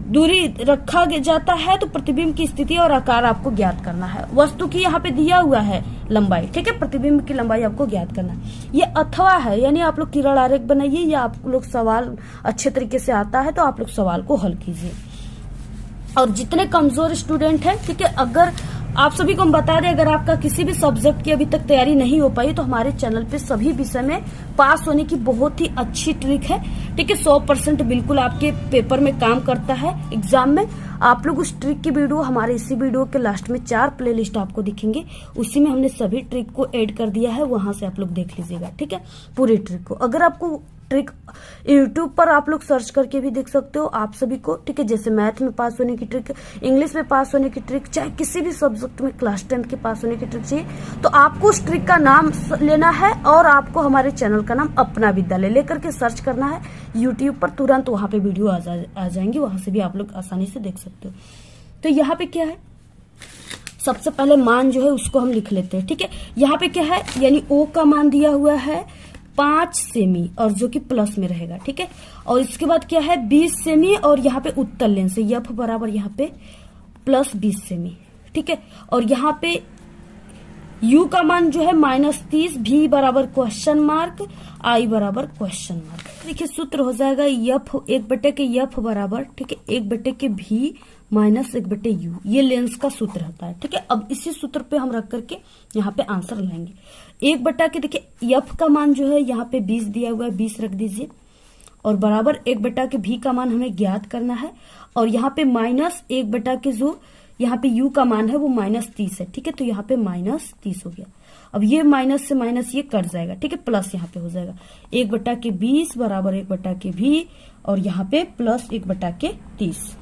दूरी रखा जाता है। तो प्रतिबिंब की स्थिति और आकार आपको ज्ञात करना है। वस्तु की यहाँ पे दिया हुआ है लंबाई, ठीक है, प्रतिबिंब की लंबाई आपको ज्ञात करना है। ये अथवा है, यानी आप लोग किरण आरेख बनाइए, या आप लोग सवाल अच्छे तरीके से आता है तो आप लोग सवाल को हल कीजिए। और जितने कमजोर स्टूडेंट हैं, ठीक है, अगर आप सभी को हम बता दें, अगर आपका किसी भी सब्जेक्ट की अभी तक तैयारी नहीं हो पाई तो हमारे चैनल पे सभी विषय में पास होने की बहुत ही अच्छी ट्रिक है, ठीक है। 100% बिल्कुल आपके पेपर में काम करता है एग्जाम में। आप लोग उस ट्रिक की वीडियो हमारे इसी वीडियो के लास्ट में 4 प्लेलिस्ट आपको दिखेंगे, उसी में हमने सभी ट्रिक को ऐड कर दिया है, वहां से आप लोग देख लीजिएगा, ठीक है, पूरी ट्रिक को। अगर आपको ट्रिक यूट्यूब पर आप लोग सर्च करके भी देख सकते हो आप सभी को, ठीक है, जैसे मैथ में पास होने की ट्रिक, इंग्लिश में पास होने की ट्रिक, चाहे किसी भी सब्जेक्ट में क्लास 10 के पास होने की ट्रिक चाहिए तो आपको उस ट्रिक का नाम लेना है, और आपको हमारे चैनल का नाम अपना विद्यालय लेकर के सर्च करना है यूट्यूब पर, तुरंत वहां पे वीडियो आ जाएंगी, वहां से भी आप लोग आसानी से देख सकते हो। तो यहाँ पे क्या है, सबसे पहले मान जो है उसको हम लिख लेते हैं, ठीक है। यहाँ पे क्या है, यानी O का मान दिया हुआ है 5 सेमी, और जो कि प्लस में रहेगा, ठीक है। और इसके बाद क्या है 20 सेमी, और यहाँ पे उत्तल लेंस है, F बराबर यहाँ पे प्लस 20 सेमी, ठीक है। और यहाँ पे U का मान जो है -30, V बराबर क्वेश्चन मार्क, I बराबर क्वेश्चन मार्क। देखिए सूत्र हो जाएगा F 1/F बराबर, ठीक है, 1/V -1/U, ये लेंस का सूत्र होता है, ठीक है। अब इसी सूत्र पे हम रख करके यहाँ पे आंसर लाएंगे। 1/, देखिए F का मान जो है यहाँ पे 20 दिया हुआ है, 20 रख दीजिए, और बराबर 1/V का मान हमें ज्ञात करना है, और यहाँ पे -1/, जो यहाँ पे U का मान है वो -30 है, ठीक है। तो यहाँ पे -30 हो गया, अब ये माइनस से माइनस ये कट जाएगा, ठीक है, प्लस यहाँ पे हो जाएगा 1/20 बराबर 1/v और यहाँ पे प्लस 1/30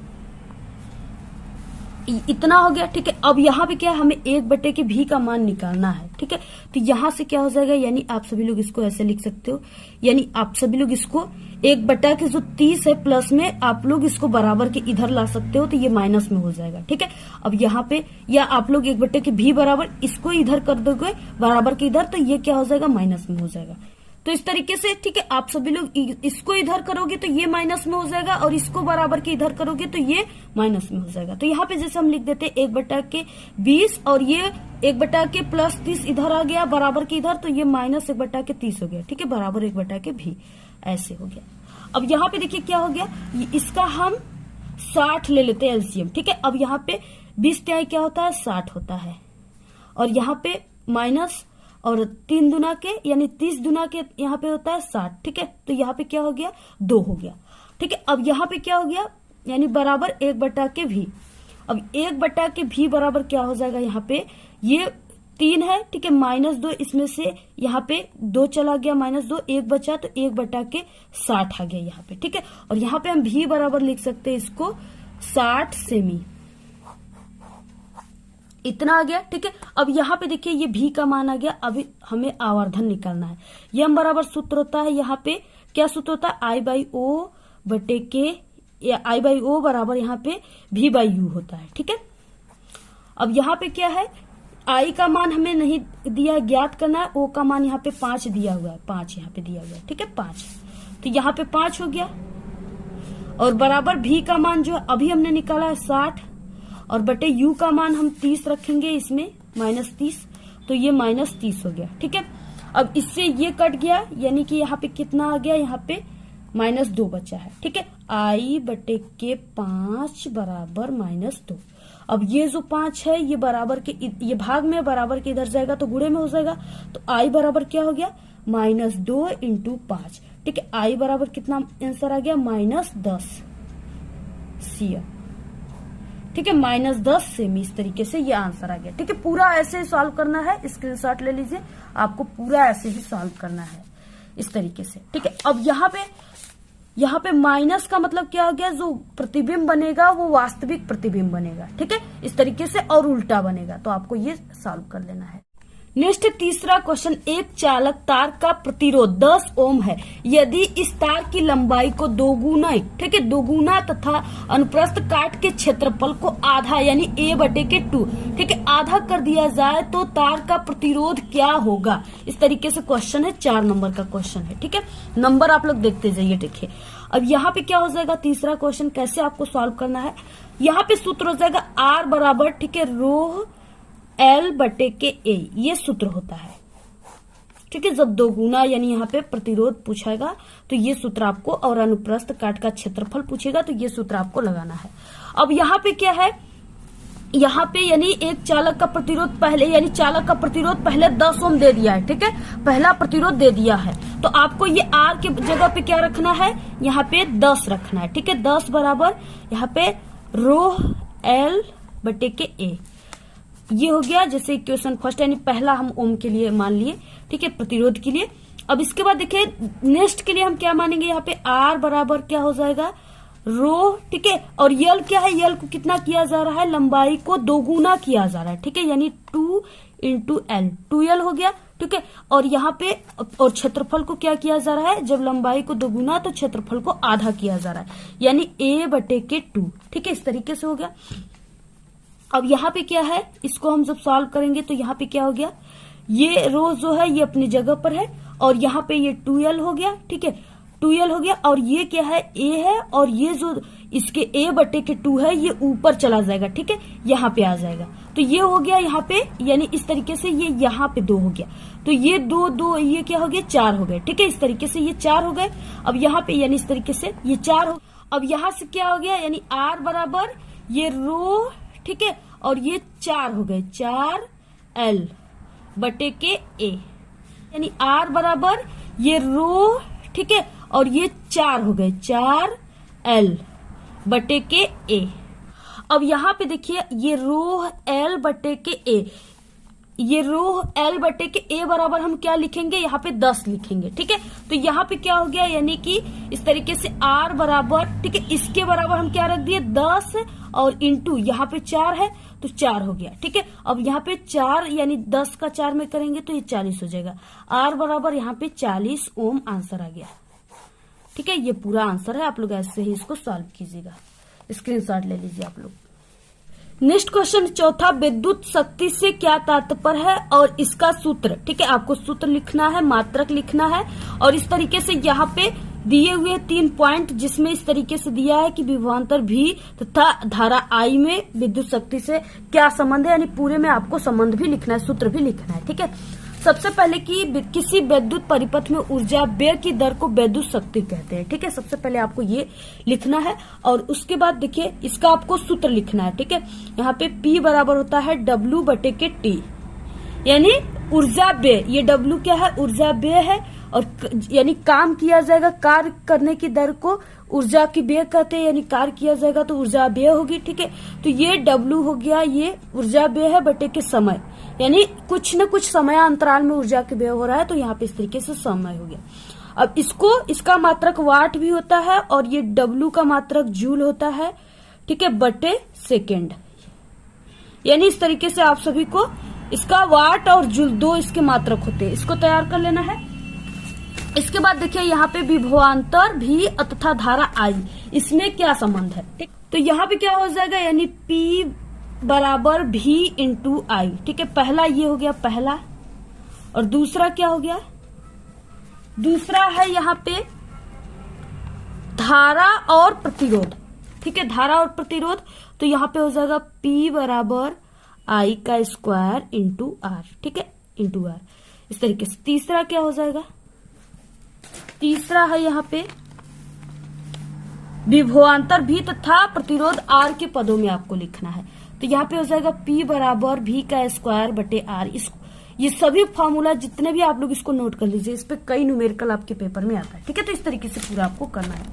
इतना हो गया, ठीक है। अब यहाँ पे क्या है, हमें 1/v का मान निकालना है, ठीक है। तो यहाँ से क्या हो जाएगा, यानी आप सभी लोग इसको ऐसे लिख सकते हो, यानी आप सभी लोग इसको 1/30 है प्लस में आप लोग इसको बराबर के इधर ला सकते हो, तो ये माइनस में हो जाएगा, ठीक है। अब यहाँ पे या आप लोग 1/v बराबर इसको इधर कर दोगे बराबर के इधर, तो ये क्या हो जाएगा, माइनस में हो जाएगा। तो इस तरीके से, ठीक है, आप सभी लोग इसको इधर करोगे तो ये माइनस में हो जाएगा और इसको बराबर के इधर करोगे तो ये माइनस में हो जाएगा। तो यहाँ पे जैसे हम लिख देते 1/20 और ये 1/+30 इधर आ गया बराबर के इधर, तो ये -1/30 हो गया, ठीक है, बराबर 1/v ऐसे हो गया। अब यहाँ पे देखिए क्या हो गया, इसका हम 60 ले लेते हैं एलसीएम, ठीक है। अब यहाँ पे 20 तिहाई क्या होता है, 60 होता है और यहाँ पे माइनस और 3 दुना के यानी 30 दुना के यहाँ पे होता है 60, ठीक है। तो यहाँ पे क्या हो गया, 2 हो गया, ठीक है। अब यहाँ पे क्या हो गया, यानी बराबर 1/v। अब 1/v बराबर क्या हो जाएगा, यहाँ पे ये 3 है, ठीक है, -2 इसमें से यहाँ पे 2 चला गया, -2 1 बचा, तो 1/60 आ गया यहाँ पे, ठीक है। और यहाँ पे हम v बराबर लिख सकते हैं इसको 60 सेमी, इतना आ गया, ठीक है। अब यहाँ पे देखिए ये v का मान आ गया। अभी हमें आवर्धन निकालना है। यम बराबर सूत्र होता है, यहाँ पे क्या सूत्र होता है, I/O बराबर यहाँ पे v/u होता है, ठीक है। अब यहाँ पे क्या है, I का मान हमें नहीं दिया है, ज्ञात करना है। O का मान यहाँ पे 5 दिया हुआ है, 5 यहाँ पे दिया हुआ है, ठीक है, 5। तो यहाँ पे 5 हो गया और बराबर v का मान जो अभी हमने निकाला है 60 और बटे u का मान हम 30 रखेंगे इसमें -30, तो ये -30 हो गया, ठीक है। अब इससे ये कट गया, यानी कि यहाँ पे कितना आ गया, यहाँ पे -2 बचा है, ठीक है। I/5 बराबर -2। अब ये जो 5 है ये बराबर के ये भाग में बराबर के इधर जाएगा तो गुणे में हो जाएगा, तो I बराबर क्या हो गया, -2 × 5, ठीक है। I बराबर कितना आंसर आ गया, -10 सीएम, ठीक है, -10 सेमी। इस तरीके से ये आंसर आ गया, ठीक है। पूरा ऐसे ही सॉल्व करना है, स्क्रीनशॉट ले लीजिए, आपको पूरा ऐसे ही सॉल्व करना है इस तरीके से, ठीक है। अब यहाँ पे माइनस का मतलब क्या हो गया, जो प्रतिबिंब बनेगा वो वास्तविक प्रतिबिंब बनेगा, ठीक है, इस तरीके से, और उल्टा बनेगा। तो आपको ये सॉल्व कर लेना है। नेक्स्ट तीसरा क्वेश्चन, एक चालक तार का प्रतिरोध 10 ओम है। यदि इस तार की लंबाई को दोगुना, ठीक है, दोगुना तथा अनुप्रस्थ काट के क्षेत्रफल को आधा यानी a/2, ठीक है, आधा कर दिया जाए तो तार का प्रतिरोध क्या होगा। इस तरीके से क्वेश्चन है, 4 नंबर का क्वेश्चन है, ठीक है। नंबर आप लोग देखते जाइए, देखिए। अब यहाँ पे क्या हो जाएगा, तीसरा क्वेश्चन कैसे आपको सॉल्व करना है। यहाँ पे सूत्र हो जाएगा R बराबर, ठीक है, ρ L/A, ये सूत्र होता है, ठीक है। जब दोगुना यानी यहाँ पे प्रतिरोध पूछेगा तो ये सूत्र आपको, और अनुप्रस्थ काट का क्षेत्रफल पूछेगा तो ये सूत्र आपको लगाना है। अब यहाँ पे क्या है, यहाँ पे यानी एक चालक का प्रतिरोध पहले, यानी चालक का प्रतिरोध पहले 10 ओम दे दिया है, ठीक है, पहला प्रतिरोध दे दिया है, तो आपको ये R के जगह पे क्या रखना है, यहाँ पे 10 रखना है, ठीक है। 10 बराबर यहाँ पे ρ L/A, ये हो गया जैसे इक्वेशन फर्स्ट, यानी पहला हम ओम के लिए मान लिए, ठीक है, प्रतिरोध के लिए। अब इसके बाद देखिए नेक्स्ट के लिए हम क्या मानेंगे, यहाँ पे R बराबर क्या हो जाएगा, रो, ठीक है, और यल क्या है, यल को कितना किया जा रहा है, लंबाई को दोगुना किया जा रहा है, ठीक है, यानी 2 × L, 2L हो गया, ठीक है। और यहाँ पे और क्षेत्रफल को क्या किया जा रहा है, जब लंबाई को दोगुना तो क्षेत्रफल को आधा किया जा रहा है, यानी a/2, ठीक है, इस तरीके से हो गया। अब यहाँ पे क्या है, इसको हम जब सॉल्व करेंगे तो यहाँ पे क्या हो गया, ये रो जो है ये अपनी जगह पर है और यहाँ पे ये 2L हो गया, ठीक है, 2L हो गया, और ये क्या है, A है, और ये जो इसके a/2 है ये ऊपर चला जाएगा, ठीक है, यहाँ पे आ जाएगा, तो ये हो गया यहाँ पे, यानी इस तरीके से ये यहाँ पे 2 हो गया, तो ये 2 ये क्या हो गया, 4 हो गए, ठीक है, इस तरीके से ये 4 हो गए। अब यहाँ पे यानी इस तरीके से ये 4 हो, अब यहाँ से क्या हो गया, यानी R बराबर ये रो, ठीक है, और ये 4 हो गए, 4L/A, यानी R बराबर ये रो, ठीक है, और ये 4 हो गए, 4L/A। अब यहाँ पे देखिए ये रो L/A, ये रो L बटे के A बराबर हम क्या लिखेंगे, यहाँ पे 10 लिखेंगे। ठीक है, तो यहाँ पे क्या हो गया, यानी कि इस तरीके से R बराबर, ठीक है, इसके बराबर हम क्या रख दिए 10 और इंटू यहाँ पे 4 है तो 4 हो गया। ठीक है, अब यहाँ पे 4 यानी 10 का 4 में करेंगे तो ये 40 हो जाएगा। R बराबर यहाँ पे 40 ओम आंसर आ गया। ठीक है, ये पूरा आंसर है, आप लोग ऐसे ही इसको सॉल्व कीजिएगा, स्क्रीनशॉट ले लीजिए आप लोग। नेक्स्ट क्वेश्चन चौथा, विद्युत शक्ति से क्या तात्पर्य है और इसका सूत्र। ठीक है, आपको सूत्र लिखना है, मात्रक लिखना है, और इस तरीके से यहाँ पे दिए हुए 3 पॉइंट जिसमें इस तरीके से दिया है कि विभवांतर V तथा धारा I में विद्युत शक्ति से क्या संबंध है, यानी पूरे में आपको संबंध भी लिखना है, सूत्र भी लिखना है। ठीक है, सबसे पहले कि किसी विद्युत परिपथ में ऊर्जा व्यय की दर को विद्युत शक्ति कहते हैं। ठीक है, सबसे पहले आपको ये लिखना है और उसके बाद देखिए इसका आपको सूत्र लिखना है। ठीक है, यहाँ पे P बराबर होता है W बटे के T, यानी ऊर्जा व्यय, ये W क्या है, ऊर्जा व्यय है, और यानी काम किया जाएगा, कार्य करने की दर को ऊर्जा की व्यय कहते हैं, यानी कार्य किया जाएगा तो ऊर्जा व्यय होगी। ठीक है, तो ये W हो गया, ये ऊर्जा व्यय है बटे के समय, यानी कुछ न कुछ समय अंतराल में ऊर्जा के व्यय हो रहा है, तो यहाँ पे इस तरीके से समय हो गया। अब इसका मात्रक वाट भी होता है और ये W का मात्रक जूल होता है। ठीक है, बटे सेकेंड, यानी इस तरीके से आप सभी को इसका वाट और जूल 2 इसके मात्रक होते हैं, इसको तैयार कर लेना है। इसके बाद देखिए यहाँ पे विभवांतर V तथा धारा I, इसमें क्या संबंध है। ठीक, तो यहाँ पे क्या हो जाएगा, यानी P बराबर V इंटू I। ठीक है, पहला ये हो गया पहला, और दूसरा क्या हो गया, दूसरा है यहाँ पे धारा और प्रतिरोध। ठीक है, धारा और प्रतिरोध, तो यहाँ पे हो जाएगा P बराबर I का स्क्वायर इंटू R। ठीक है, इंटू R, इस तरीके से। तीसरा क्या हो जाएगा, तीसरा है यहाँ पे विभवांतर V तथा प्रतिरोध R के पदों में आपको लिखना है, तो यहाँ पे हो जाएगा P बराबर V का स्क्वायर बटे R। ये सभी फॉर्मूला जितने भी आप लोग इसको नोट कर लीजिए, इस पे कई न्यूमेरिकल आपके पेपर में आता है। ठीक है, तो इस तरीके से पूरा आपको करना है।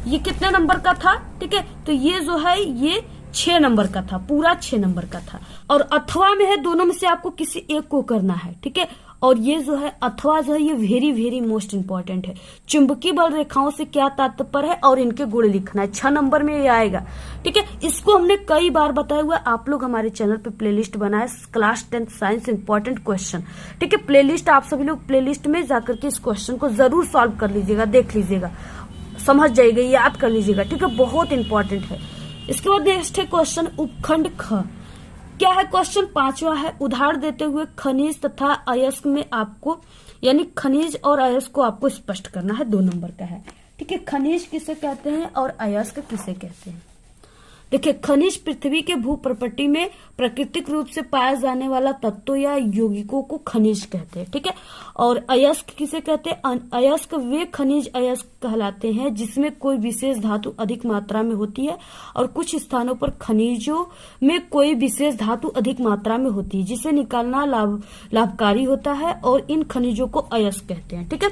ये कितने नंबर का था, ठीक है, तो ये जो है ये 6 नंबर का था, पूरा 6 नंबर का था, और अथवा में है, दोनों में से आपको किसी एक को करना है। ठीक है, और ये जो है अथवा जो है ये वेरी वेरी मोस्ट इंपॉर्टेंट है। चुंबकीय बल रेखाओं से क्या तात्पर्य है और इनके गुण लिखना है, 6 नंबर में ये आएगा। ठीक है, इसको हमने कई बार बताया हुआ, आप लोग हमारे चैनल पे प्लेलिस्ट बनाए क्लास 10 साइंस इंपॉर्टेंट क्वेश्चन। ठीक है, प्लेलिस्ट आप सभी लोग प्लेलिस्ट में जाकर के इस क्वेश्चन को जरूर सॉल्व कर लीजिएगा, देख लीजिएगा, समझ जाइएगा, याद कर लीजिएगा। ठीक है, बहुत इंपॉर्टेंट है। इसके बाद नेक्स्ट है क्वेश्चन उपखंड ख। क्या है क्वेश्चन, 5वां है, उदाहरण देते हुए खनिज तथा अयस्क में आपको, यानी खनिज और अयस्क को आपको स्पष्ट करना है, 2 नंबर का है। ठीक है, खनिज किसे कहते हैं और अयस्क किसे कहते हैं। देखिए, खनिज पृथ्वी के भू प्रपट्टी में प्राकृतिक रूप से पाया जाने वाला तत्व या यौगिकों को खनिज कहते हैं। ठीक है, और अयस्क किसे कहते हैं, अयस्क वे खनिज अयस्क कहलाते हैं जिसमें कोई विशेष धातु अधिक मात्रा में होती है, और कुछ स्थानों पर खनिजों में कोई विशेष धातु अधिक मात्रा में होती है जिसे निकालना लाभकारी होता है, और इन खनिजों को अयस्क कहते हैं। ठीक है,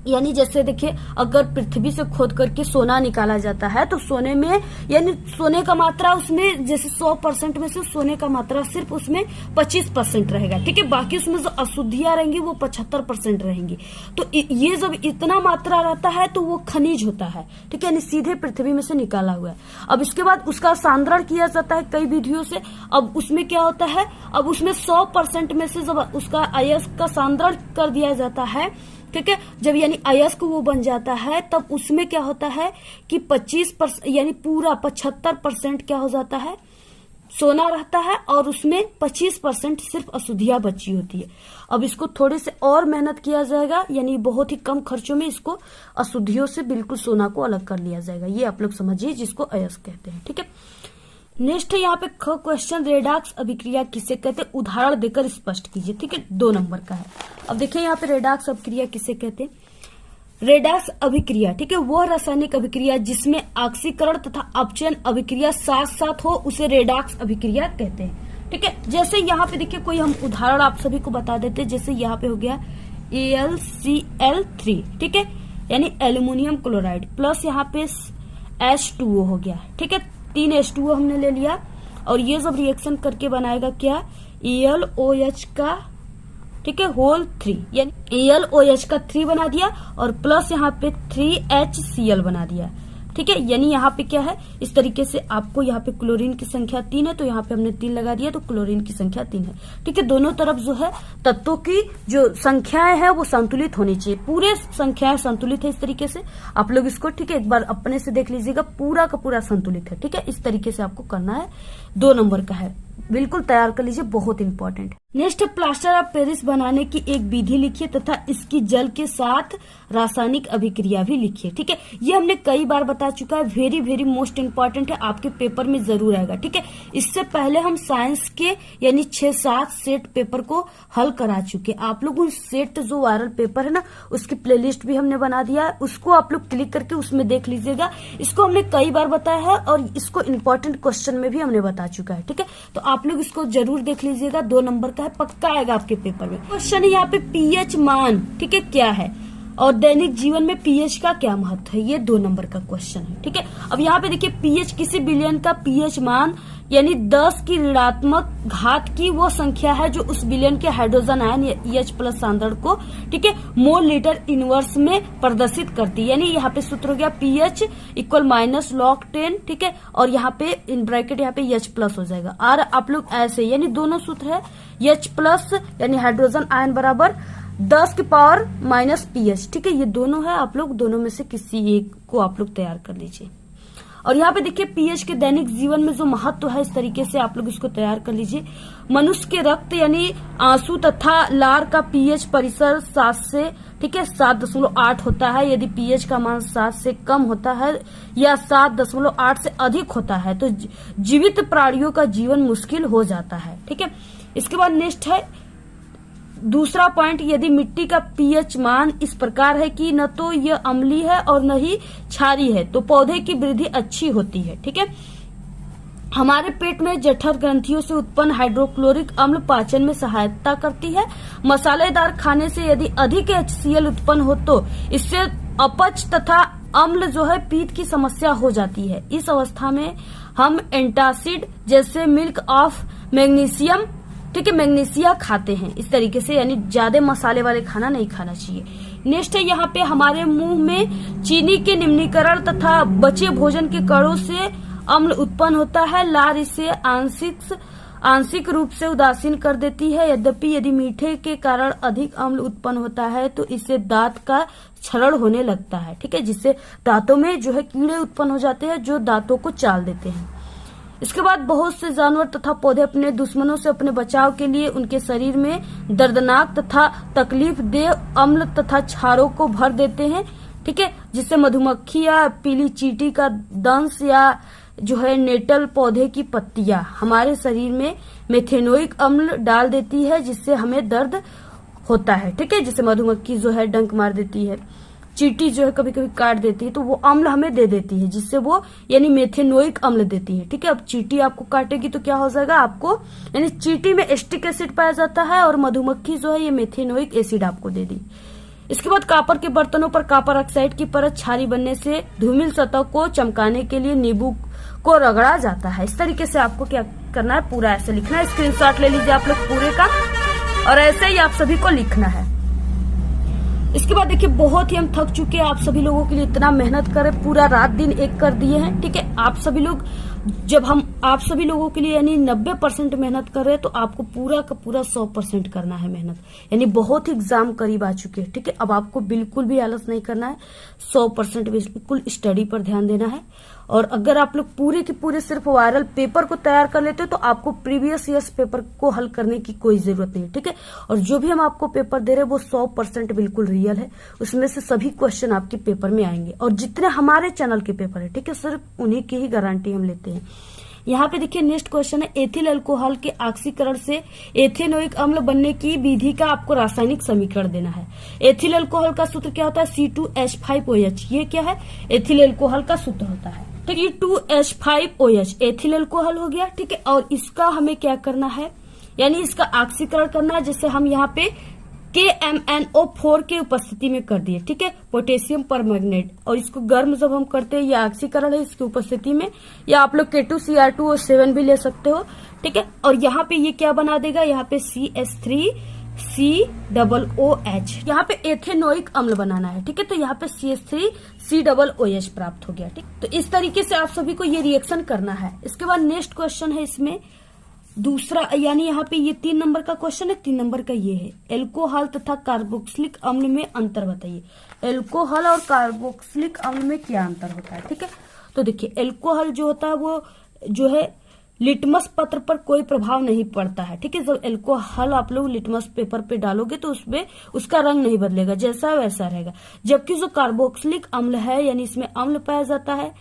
यानी जैसे देखिए अगर पृथ्वी से खोद करके सोना निकाला जाता है तो सोने में, यानी सोने का मात्रा उसमें जैसे 100% में से सोने का मात्रा सिर्फ उसमें 25% रहेगा। ठीक है, बाकी उसमें जो अशुद्धियां रहेंगी वो 75% रहेंगी। तो ये जब इतना मात्रा रहता है तो वो खनिज होता है। ठीक है, यानी सीधे पृथ्वी में से निकाला हुआ है। अब इसके बाद उसका सांद्रण किया जाता है कई विधियों से। अब उसमें क्या होता है, अब उसमें 100% में से जब उसका अयस्क का सांद्रण कर दिया जाता है, ठीक है, जब यानी अयस्क वो बन जाता है, तब उसमें क्या होता है कि 25% यानी पूरा 75% क्या हो जाता है, सोना रहता है, और उसमें 25% सिर्फ अशुद्धियां बची होती है। अब इसको थोड़े से और मेहनत किया जाएगा, यानी बहुत ही कम खर्चों में इसको अशुद्धियों से बिल्कुल सोना को अलग कर लिया जाएगा। ये आप लोग समझिए, जिसको अयस्क कहते हैं। ठीक है, नेक्स्ट है यहाँ पे ख क्वेश्चन, रेडॉक्स अभिक्रिया किसे कहते हैं, उदाहरण देकर स्पष्ट कीजिए। ठीक है, 2 नंबर का है। अब देखिए यहाँ पे रेडॉक्स अभिक्रिया किसे कहते हैं। रेडॉक्स अभिक्रिया, ठीक है, वह रासायनिक अभिक्रिया जिसमें ऑक्सीकरण तथा अपचयन अभिक्रिया साथ साथ हो उसे रेडॉक्स अभिक्रिया कहते हैं। ठीक है, जैसे यहाँ पे देखिए कोई हम उदाहरण आप सभी को बता देते हैं। जैसे यहाँ पे हो गया AlCl3, ठीक है, यानी एल्यूमिनियम क्लोराइड, प्लस यहाँ पे H2O हो गया। ठीक है, 3 H2O हमने ले लिया, और ये जब रिएक्शन करके बनाएगा क्या, ElOH का, ठीक है, होल 3, यानी ElOH का 3 बना दिया और प्लस यहाँ पे 3HCl बना दिया, ठीक है। यानी यहाँ पे क्या है, इस तरीके से आपको यहाँ पे क्लोरीन की संख्या 3 है तो यहाँ पे हमने 3 लगा दिया तो क्लोरीन की संख्या 3 है, ठीक है। दोनों तरफ जो है तत्वों की जो संख्याएं है वो संतुलित होनी चाहिए, पूरे संख्याएं संतुलित है। इस तरीके से आप लोग इसको, ठीक है, एक बार अपने से देख लीजिएगा, पूरा का पूरा संतुलित है, ठीक है। इस तरीके से आपको करना है, 2 नंबर का है, बिल्कुल तैयार कर लीजिए, बहुत important. Next, plaster of Paris बनाने की एक विधि लिखिए तथा इसकी जल के साथ रासायनिक अभिक्रिया भी लिखिए, ठीक है। ये हमने कई बार बता चुका है, वेरी वेरी मोस्ट इंपॉर्टेंट है, आपके पेपर में जरूर आएगा, ठीक है। इससे पहले हम साइंस के यानी 6-7 सेट पेपर को हल करा चुके। आप लोग उन सेट जो वायरल पेपर है ना, उसकी प्लेलिस्ट भी हमने बना दिया है, उसको आप लोग क्लिक करके उसमें देख लीजिएगा। इसको हमने कई बार बताया है और इसको इंपॉर्टेंट क्वेश्चन में भी हमने बता चुका है, ठीक है। तो आप लोग इसको जरूर देख लीजिएगा, 2 नंबर का है, पक्का आएगा आपके पेपर में। क्वेश्चन है यहाँ पे पीएच मान, ठीक है, क्या है और दैनिक जीवन में पीएच का क्या महत्व है, ये 2 नंबर का क्वेश्चन है, ठीक है। अब यहाँ पे देखिए, पीएच किसी बिलियन का पीएच मान यानी 10 की ऋणात्मक घात की वो संख्या है जो उस बिलियन के हाइड्रोजन आयन EH+ सांद्रण को, ठीक है, मोल लीटर इनवर्स में प्रदर्शित करती है। यानी यहाँ पे सूत्र हो गया pH = -log10, ठीक है, और यहाँ पे इन ब्रैकेट यहाँ पे H+ हो जाएगा। और आप लोग ऐसे, यानी दोनों सूत्र है, H+ यानी हाइड्रोजन आयन बराबर 10 की पावर माइनस pH, ठीक है, ये दोनों है। आप लोग दोनों में से किसी एक को आप लोग तैयार कर लीजिए। और यहाँ पे देखिए, पीएच के दैनिक जीवन में जो महत्व है, इस तरीके से आप लोग इसको तैयार कर लीजिए। मनुष्य के रक्त यानी आंसू तथा लार का पीएच परिसर 7 से, ठीक है, 7.8 होता है। यदि पीएच का मान 7 से कम होता है या 7.8 से अधिक होता है तो जीवित प्राणियों का जीवन मुश्किल हो जाता है, ठीक है। इसके बाद नेक्स्ट है दूसरा पॉइंट, यदि मिट्टी का पीएच मान इस प्रकार है कि न तो यह अम्लीय है और न ही क्षारीय है तो पौधे की वृद्धि अच्छी होती है, ठीक है। हमारे पेट में जठर ग्रंथियों से उत्पन्न हाइड्रोक्लोरिक अम्ल पाचन में सहायता करती है। मसालेदार खाने से यदि अधिक HCl उत्पन्न हो तो इससे अपच तथा अम्ल जो है पीत की समस्या हो जाती है। इस अवस्था में हम एंटासिड जैसे मिल्क ऑफ मैग्नीशियम, ठीक है, मैग्नीशिया खाते हैं। इस तरीके से, यानी ज्यादा मसाले वाले खाना नहीं खाना चाहिए। नेक्स्ट है यहाँ पे, हमारे मुंह में चीनी के निम्नीकरण तथा बचे भोजन के कणों से अम्ल उत्पन्न होता है। लार इसे आंशिक रूप से उदासीन कर देती है। यद्यपि यदि मीठे के कारण अधिक अम्ल उत्पन्न होता है तो इससे दांत का क्षरण होने लगता है, ठीक है, जिससे दांतों में जो है कीड़े उत्पन्न हो जाते हैं जो दांतों को चाल देते हैं। इसके बाद बहुत से जानवर तथा पौधे अपने दुश्मनों से अपने बचाव के लिए उनके शरीर में दर्दनाक तथा तकलीफ देह अम्ल तथा क्षारों को भर देते हैं, ठीक है, जिससे मधुमक्खी या पीली चींटी का दंश या जो है नेटल पौधे की पत्तियां हमारे शरीर में मेथेनोइक अम्ल डाल देती है जिससे हमें दर्द होता है, ठीक है। जिससे मधुमक्खी जो है डंक मार देती है, चींटी जो है कभी कभी काट देती है तो वो अम्ल हमें दे देती है जिससे वो यानी मेथेनोइक अम्ल देती है, ठीक है। अब चींटी आपको काटेगी तो क्या हो जाएगा, आपको यानी चींटी में एस्टिक एसिड पाया जाता है और मधुमक्खी जो है ये मेथेनोइक एसिड आपको दे दी। इसके बाद कापर के बर्तनों पर कापर ऑक्साइड की परत छारी बनने से धूमिल सतह को चमकाने के लिए नींबू को रगड़ा जाता है। इस तरीके से आपको क्या करना है, पूरा ऐसे लिखना है। स्क्रीनशॉट ले लीजिए आप लोग पूरे का और ऐसे ही आप सभी को लिखना है। इसके बाद देखिए, बहुत ही हम थक चुके हैं, आप सभी लोगों के लिए इतना मेहनत कर रहे, पूरा रात दिन एक कर दिए हैं, ठीक है। आप सभी लोग, जब हम आप सभी लोगों के लिए यानी 90% मेहनत कर रहे हैं तो आपको पूरा का पूरा 100% करना है मेहनत, यानी बहुत ही एग्जाम करीब आ चुके हैं, ठीक है। अब आपको बिल्कुल भी आलस नहीं करना है, 100% बिल्कुल स्टडी पर ध्यान देना है। और अगर आप लोग पूरे के पूरे सिर्फ वायरल पेपर को तैयार कर लेते हो तो आपको प्रीवियस ईयर्स पेपर को हल करने की कोई जरूरत नहीं, ठीक है। और जो भी हम आपको पेपर दे रहे हैं वो 100% बिल्कुल रियल है, उसमें से सभी क्वेश्चन आपके पेपर में आएंगे। और जितने हमारे चैनल के पेपर है, ठीक है, सिर्फ उन्हीं की ही गारंटी हम लेते हैं। यहाँ पे देखिए, नेक्स्ट क्वेश्चन है, एथिल अल्कोहल के ऑक्सीकरण से एथेनोइक अम्ल बनने की विधि का आपको रासायनिक समीकरण देना है। एथिल अल्कोहल का सूत्र क्या होता है, C2H5OH। ये क्या है, एथिल अल्कोहल का सूत्र होता है, ठीक है। C2H5OH एथिल अल्कोहल हो गया, ठीक है। और इसका हमें क्या करना है, यानी इसका ऑक्सीकरण करना है। जैसे हम यहाँ पे KMnO4 के उपस्थिति में कर दिए, ठीक है, पोटेशियम परमैंगनेट। और इसको गर्म जब हम करते हैं, ये ऑक्सीकरण है इसकी उपस्थिति में, या आप लोग K2Cr2O7 भी ले सकते हो, ठीक है। और यहाँ पे ये क्या बना देगा, यहाँ पे CH3COOH, यहाँ पे एथेनोइक अम्ल बनाना है, ठीक है। तो यहाँ पे CH3COOH प्राप्त हो गया, ठीक। तो इस तरीके से आप सभी को ये रिएक्शन करना है। इसके बाद नेक्स्ट क्वेश्चन है इसमें दूसरा, यानी यहाँ पे ये 3 नंबर का क्वेश्चन है। 3 नंबर का ये है, एल्कोहल तथा कार्बोक्सिलिक अम्ल में अंतर बताइए। एल्कोहल और कार्बोक्सिलिक अम्ल में क्या अंतर होता है, ठीक है। तो देखिए, एल्कोहल जो होता है वो जो है लिटमस पत्र पर कोई प्रभाव नहीं पड़ता है, ठीक है। जब एल्कोहल आप लोग लिटमस पेपर पे डालोगे तो उसमें उसका रंग नहीं बदलेगा, जैसा वैसा रहेगा। जबकि जो कार्बोक्सिलिक अम्ल है, यानी इसमें अम्ल पाया जाता है,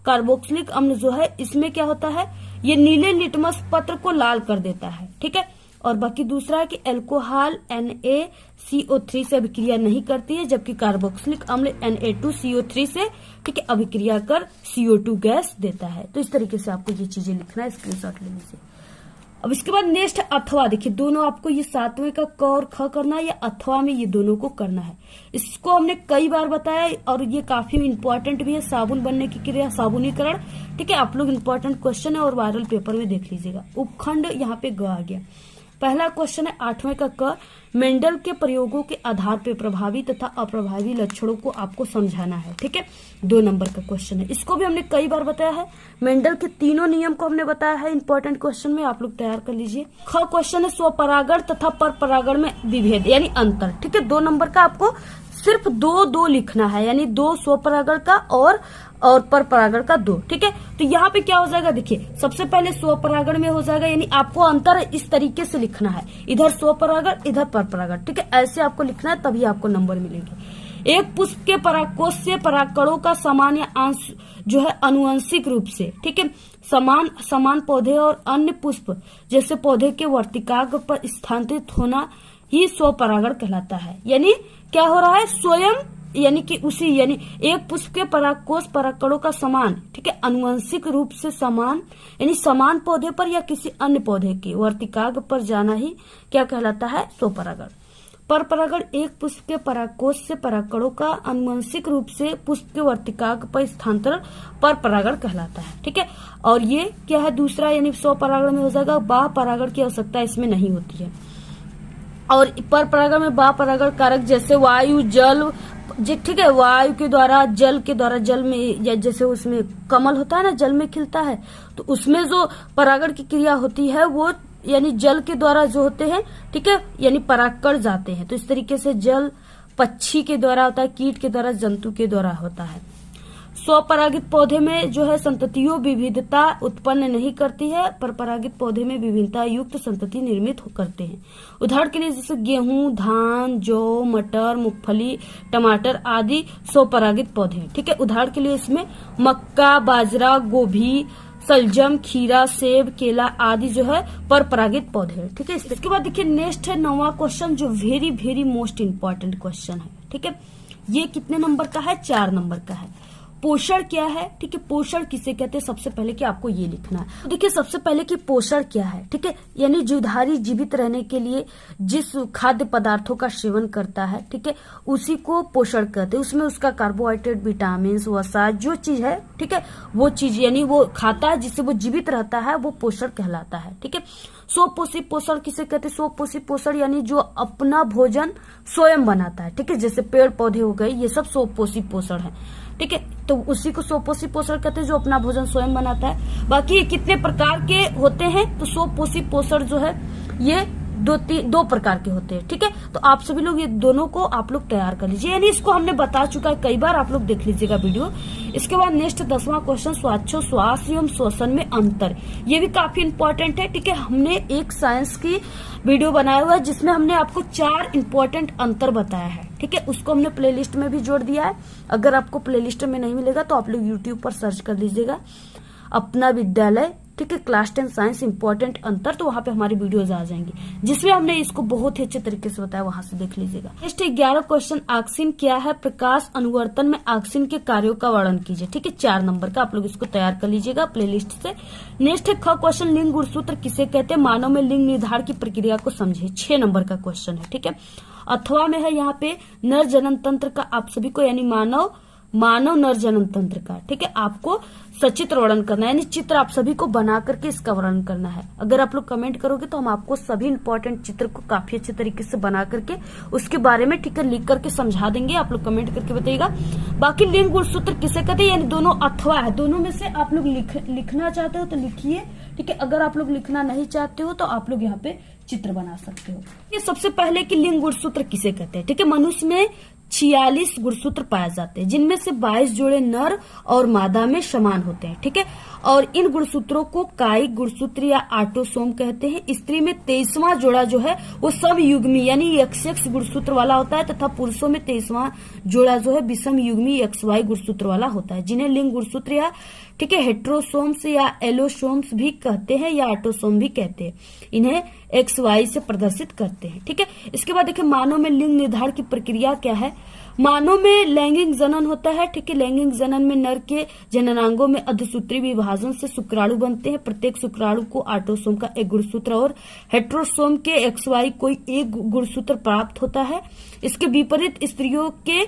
कार्बोक्सिलिक अम्ल जो है इसमें क्या होता है, ये नीले लिटमस पत्र को लाल कर देता है, ठीक है। और बाकी दूसरा है कि एल्कोहल NaCO3 से अभिक्रिया नहीं करती है, जबकि कार्बोक्सिलिक अम्ल Na2CO3 से, ठीक है, अभिक्रिया कर CO2 गैस देता है। तो इस तरीके से आपको ये चीजें लिखना है स्क्रीनशॉट लेने से। अब इसके बाद नेक्स्ट अथवा, देखिए दोनों आपको ये 7वें का क और ख करना है, या अथवा में ये दोनों को करना है। इसको हमने कई बार बताया और ये काफी इंपॉर्टेंट भी है। साबुन बनने की क्रिया, साबुनीकरण, ठीक है। आप लोग इंपॉर्टेंट क्वेश्चन है और वायरल पेपर में देख लीजिएगा। उपखंड यहाँ पे ग आ गया। पहला क्वेश्चन है 8वें का क, मेंडल के प्रयोगों के आधार पर प्रभावी तथा अप्रभावी लक्षणों को आपको समझाना है, ठीक है। 2 नंबर का क्वेश्चन है, इसको भी हमने कई बार बताया है। मेंडल के तीनों नियम को हमने बताया है इंपॉर्टेंट क्वेश्चन में, आप लोग तैयार कर लीजिए। ख क्वेश्चन है स्वपरागण तथा परपरागण में विभेद, यानी अंतर, ठीक है। 2 नंबर का आपको सिर्फ 2 लिखना है, यानी 2 स्वपरागण का और परपरागण का 2, ठीक है। तो यहाँ पे क्या हो जाएगा, देखिए सबसे पहले स्वपरागण में हो जाएगा, यानी आपको अंतर इस तरीके से लिखना है, इधर स्वपरागण इधर परपरागण, ठीक है। ऐसे आपको लिखना है, तभी आपको नंबर मिलेंगे। एक पुष्प के परागकोश से परागकणों का समान या अंश जो है अनुवंशिक रूप से, ठीक है, समान पौधे और अन्य पुष्प जैसे पौधे के वर्तिकाग्र पर स्थानांतरित होना ही स्वपरागण कहलाता है। यानी क्या हो रहा है, स्वयं यानी कि उसी, यानी एक पुष्प के परागकोश परागकणों का समान, ठीक है, अनुवंशिक रूप से समान, यानी समान पौधे पर या किसी अन्य पौधे के वर्तिकाग्र पर जाना ही क्या कहलाता है, स्वपरागण। परपरागण एक पुष्प के परागकोश से परागकणों का अनुवंशिक रूप से पुष्प के वर्तिकाग्र पर स्थानांतरण परपरागण कहलाता है, ठीक है। और ये क्या है, दूसरा, यानी स्वपरागण में हो जाएगा। बाह्य परागण की आवश्यकता इसमें नहीं होती है। और परपरागण में बाह्य परागण कारक जैसे वायु, जल, ठीक है, वायु के द्वारा, जल के द्वारा, जल में, या जैसे उसमें कमल होता है ना, जल में खिलता है, तो उसमें जो परागण की क्रिया होती है वो यानी जल के द्वारा जो होते हैं, ठीक है, यानी परागकण जाते हैं। तो इस तरीके से जल पक्षी के द्वारा होता है, कीट के द्वारा, जंतु के द्वारा होता है। स्वपरागित पौधे में जो है संततियों विविधता उत्पन्न नहीं करती है, परपरागित पौधे में विभिन्नता युक्त संतति निर्मित करते हैं। उदाहरण के लिए जैसे गेहूं, धान, जौ, मटर, मूंगफली, टमाटर आदि स्वपरागित पौधे हैं, ठीक है। उदाहरण के लिए इसमें मक्का, बाजरा, गोभी, सलजम, खीरा, सेब, केला आदि जो है परपरागित पौधे हैं, ठीक है। इसके बाद देखिए नेक्स्ट है 9वां क्वेश्चन, जो very very most important question है, ठीक है। ये कितने नंबर का है, 4 नंबर का है। पोषण क्या है, ठीक है, पोषण किसे कहते हैं, सबसे पहले कि आपको ये लिखना है। तो देखिए सबसे पहले कि पोषण क्या है, ठीक है, यानी जीवधारी जीवित रहने के लिए जिस खाद्य पदार्थों का सेवन करता है, ठीक है, उसी को पोषण कहते हैं। उसमें उसका कार्बोहाइड्रेट, विटामिन, वसा, जो चीज है, ठीक है, वो चीज यानी वो खाता है, जिससे वो जीवित रहता है, वो पोषण कहलाता है, ठीक है। स्वपोषी पोषण किसे कहते हैं, स्वपोषी पोषण यानी जो अपना भोजन स्वयं बनाता है, ठीक है, जैसे पेड़ पौधे हो गए, ये सब स्वपोषी पोषण है, ठीक है। तो उसी को स्वपोषी पोषण कहते हैं, जो अपना भोजन स्वयं बनाता है। बाकी ये कितने प्रकार के होते हैं, तो स्वपोषी पोषण जो है ये 2 प्रकार के होते हैं, ठीक है। तो आप सभी लोग ये दोनों को आप लोग तैयार कर लीजिए, यानी इसको हमने बता चुका है कई बार, आप लोग देख लीजिएगा वीडियो। इसके बाद नेक्स्ट 10वां क्वेश्चन, श्वास एवं श्वसन में अंतर, ये भी काफी इंपॉर्टेंट है, ठीक है। हमने एक साइंस की वीडियो बनाया हुआ है जिसमें हमने आपको 4 इंपॉर्टेंट अंतर बताया है, ठीक है। उसको हमने प्लेलिस्ट में भी जोड़ दिया है। अगर आपको प्लेलिस्ट में नहीं मिलेगा तो आप लोग यूट्यूब पर सर्च कर लीजिएगा, अपना विद्यालय ठीक है, क्लास 10 साइंस इंपॉर्टेंट अंतर, तो वहां पे हमारी वीडियोज आ जाएंगी जिसमें हमने इसको बहुत ही अच्छे तरीके से बताया, वहां से देख लीजिएगा। नेक्स्ट 11 क्वेश्चन, ऑक्सीन क्या है? प्रकाश अनुवर्तन में ऑक्सीन के कार्यों का वर्णन कीजिए। ठीक है, 4 नंबर का, आप लोग इसको तैयार कर लीजिएगा प्लेलिस्ट से। नेक्स्ट है ख क्वेश्चन, लिंग गुणसूत्र किसे कहते हैं? मानव में लिंग निर्धारण की प्रक्रिया को समझे। 6 नंबर का क्वेश्चन है। ठीक है, अथवा में है यहाँ पे नर जनन तंत्र का आप सभी को, यानी मानव नर जनन तंत्र का, ठीक है, आपको सचित्र वर्णन करना है, यानी चित्र आप सभी को बना करके इसका वर्णन करना है। अगर आप लोग कमेंट करोगे तो हम आपको सभी इंपॉर्टेंट चित्र को काफी अच्छे तरीके से बना करके उसके बारे में, ठीक है, लिख करके समझा देंगे। आप लोग कमेंट करके बताइएगा। बाकी लिंग गुणसूत्र किसे कहते हैं, यानी दोनों अथवा है, दोनों में से आप लोग लिखना चाहते हो तो लिखिए। ठीक है, अगर आप लोग लिखना नहीं चाहते हो तो आप लोग यहाँ पे चित्र बना सकते हो। ये सबसे पहले कि लिंग गुणसूत्र किसे कहते हैं। ठीक है, मनुष्य में 46 गुणसूत्र पाए जाते हैं, जिनमें से 22 जोड़े नर और मादा में समान होते हैं। ठीक है, और इन गुणसूत्रों को कायिक गुणसूत्र या ऑटोसोम कहते हैं। स्त्री में 23वां जोड़ा जो है वो सब युग्मी यानी XX गुणसूत्र वाला होता है, तथा पुरुषों में 23वां जोड़ा जो है विषम युग्मी XY गुणसूत्र वाला होता है, जिन्हें लिंग गुणसूत्र या, ठीक है, हेट्रोसोम्स या एलोसोम्स भी कहते हैं या ऑटोसोम भी कहते हैं। इन्हें XY से प्रदर्शित करते हैं। ठीक है, इसके बाद देखिए मानव में लिंग निर्धारण की प्रक्रिया क्या है। मानव में लैंगिक जनन होता है। ठीक है, लैंगिक जनन में नर के जननांगों में अर्धसूत्री विभाजन से शुक्राणु बनते हैं। प्रत्येक शुक्राणु को ऑटोसोम का एक गुणसूत्र और हेट्रोसोम के XY कोई एक गुणसूत्र प्राप्त होता है। इसके विपरीत स्त्रियों के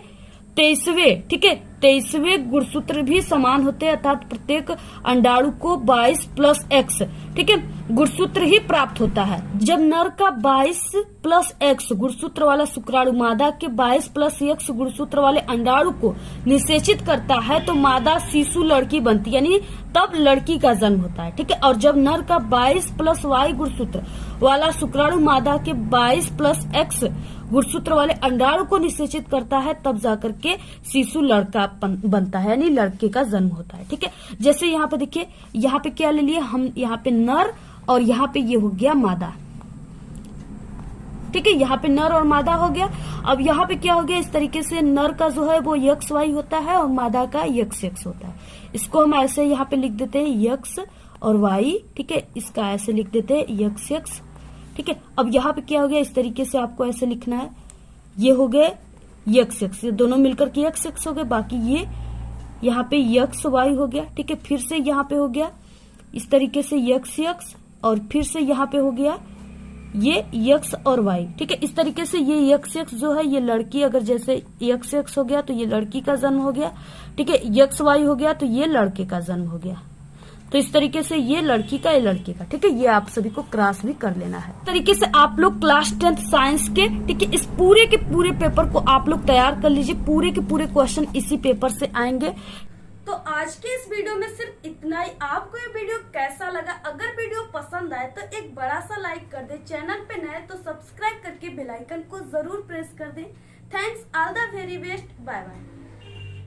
23वें, ठीक है, 23वें गुणसूत्र भी समान होते हैं, अर्थात प्रत्येक अंडाणु को 22+X, ठीक है, गुणसूत्र ही प्राप्त होता है। जब नर का 22+X गुणसूत्र वाला शुक्राणु मादा के 22+X गुणसूत्र वाले अंडाणु को निषेचित करता है तो मादा शिशु लड़की बनती है, यानी तब लड़की का जन्म होता है। ठीक है, और जब नर का 22+Y गुणसूत्र वाला शुक्राणु मादा के 22+X गुणसूत्र वाले अंडाणु को निषेचित करता है तब जाकर के शिशु लड़का बनता है, यानी लड़के का जन्म होता है। ठीक है, जैसे यहाँ पे देखिए, यहाँ पे क्या ले लिए हम, यहाँ पे नर और यहाँ पे ये हो गया मादा। ठीक है, यहाँ पे नर और मादा हो गया। अब यहाँ पे क्या हो गया, इस तरीके से नर का जो है वो XY होता है और मादा का XX होता है। इसको हम ऐसे यहाँ पे लिख देते हैं X और Y। ठीक है, इसका ऐसे लिख देते हैं XX। ठीक है, अब यहाँ पे क्या हो गया, इस तरीके से आपको ऐसे लिखना है, ये हो गए XX, ये दोनों मिलकर के XX हो गए, बाकी ये यहाँ पे XY हो गया। ठीक है, फिर से यहाँ पे हो गया इस तरीके से XX और फिर से यहाँ पे हो गया ये X और Y। ठीक है, इस तरीके से ये XX जो है ये लड़की, अगर जैसे XX हो गया तो ये लड़की का जन्म हो गया। ठीक है, XY हो गया तो ये लड़के का जन्म हो गया। तो इस तरीके से ये लड़की का, ये लड़के का। ठीक है, ये आप सभी को क्रॉस भी कर लेना है। इस तरीके से आप लोग क्लास 10th साइंस के, ठीक है, इस पूरे के पूरे पेपर को आप लोग तैयार कर लीजिए। पूरे के पूरे क्वेश्चन इसी पेपर से आएंगे। तो आज के इस वीडियो में सिर्फ इतना ही। आपको ये वीडियो कैसा लगा? अगर वीडियो पसंद आए तो एक बड़ा सा लाइक कर दे। चैनल पे नए तो सब्सक्राइब करके बेल आइकन को जरूर प्रेस कर दे। Thanks, all the very best, bye bye.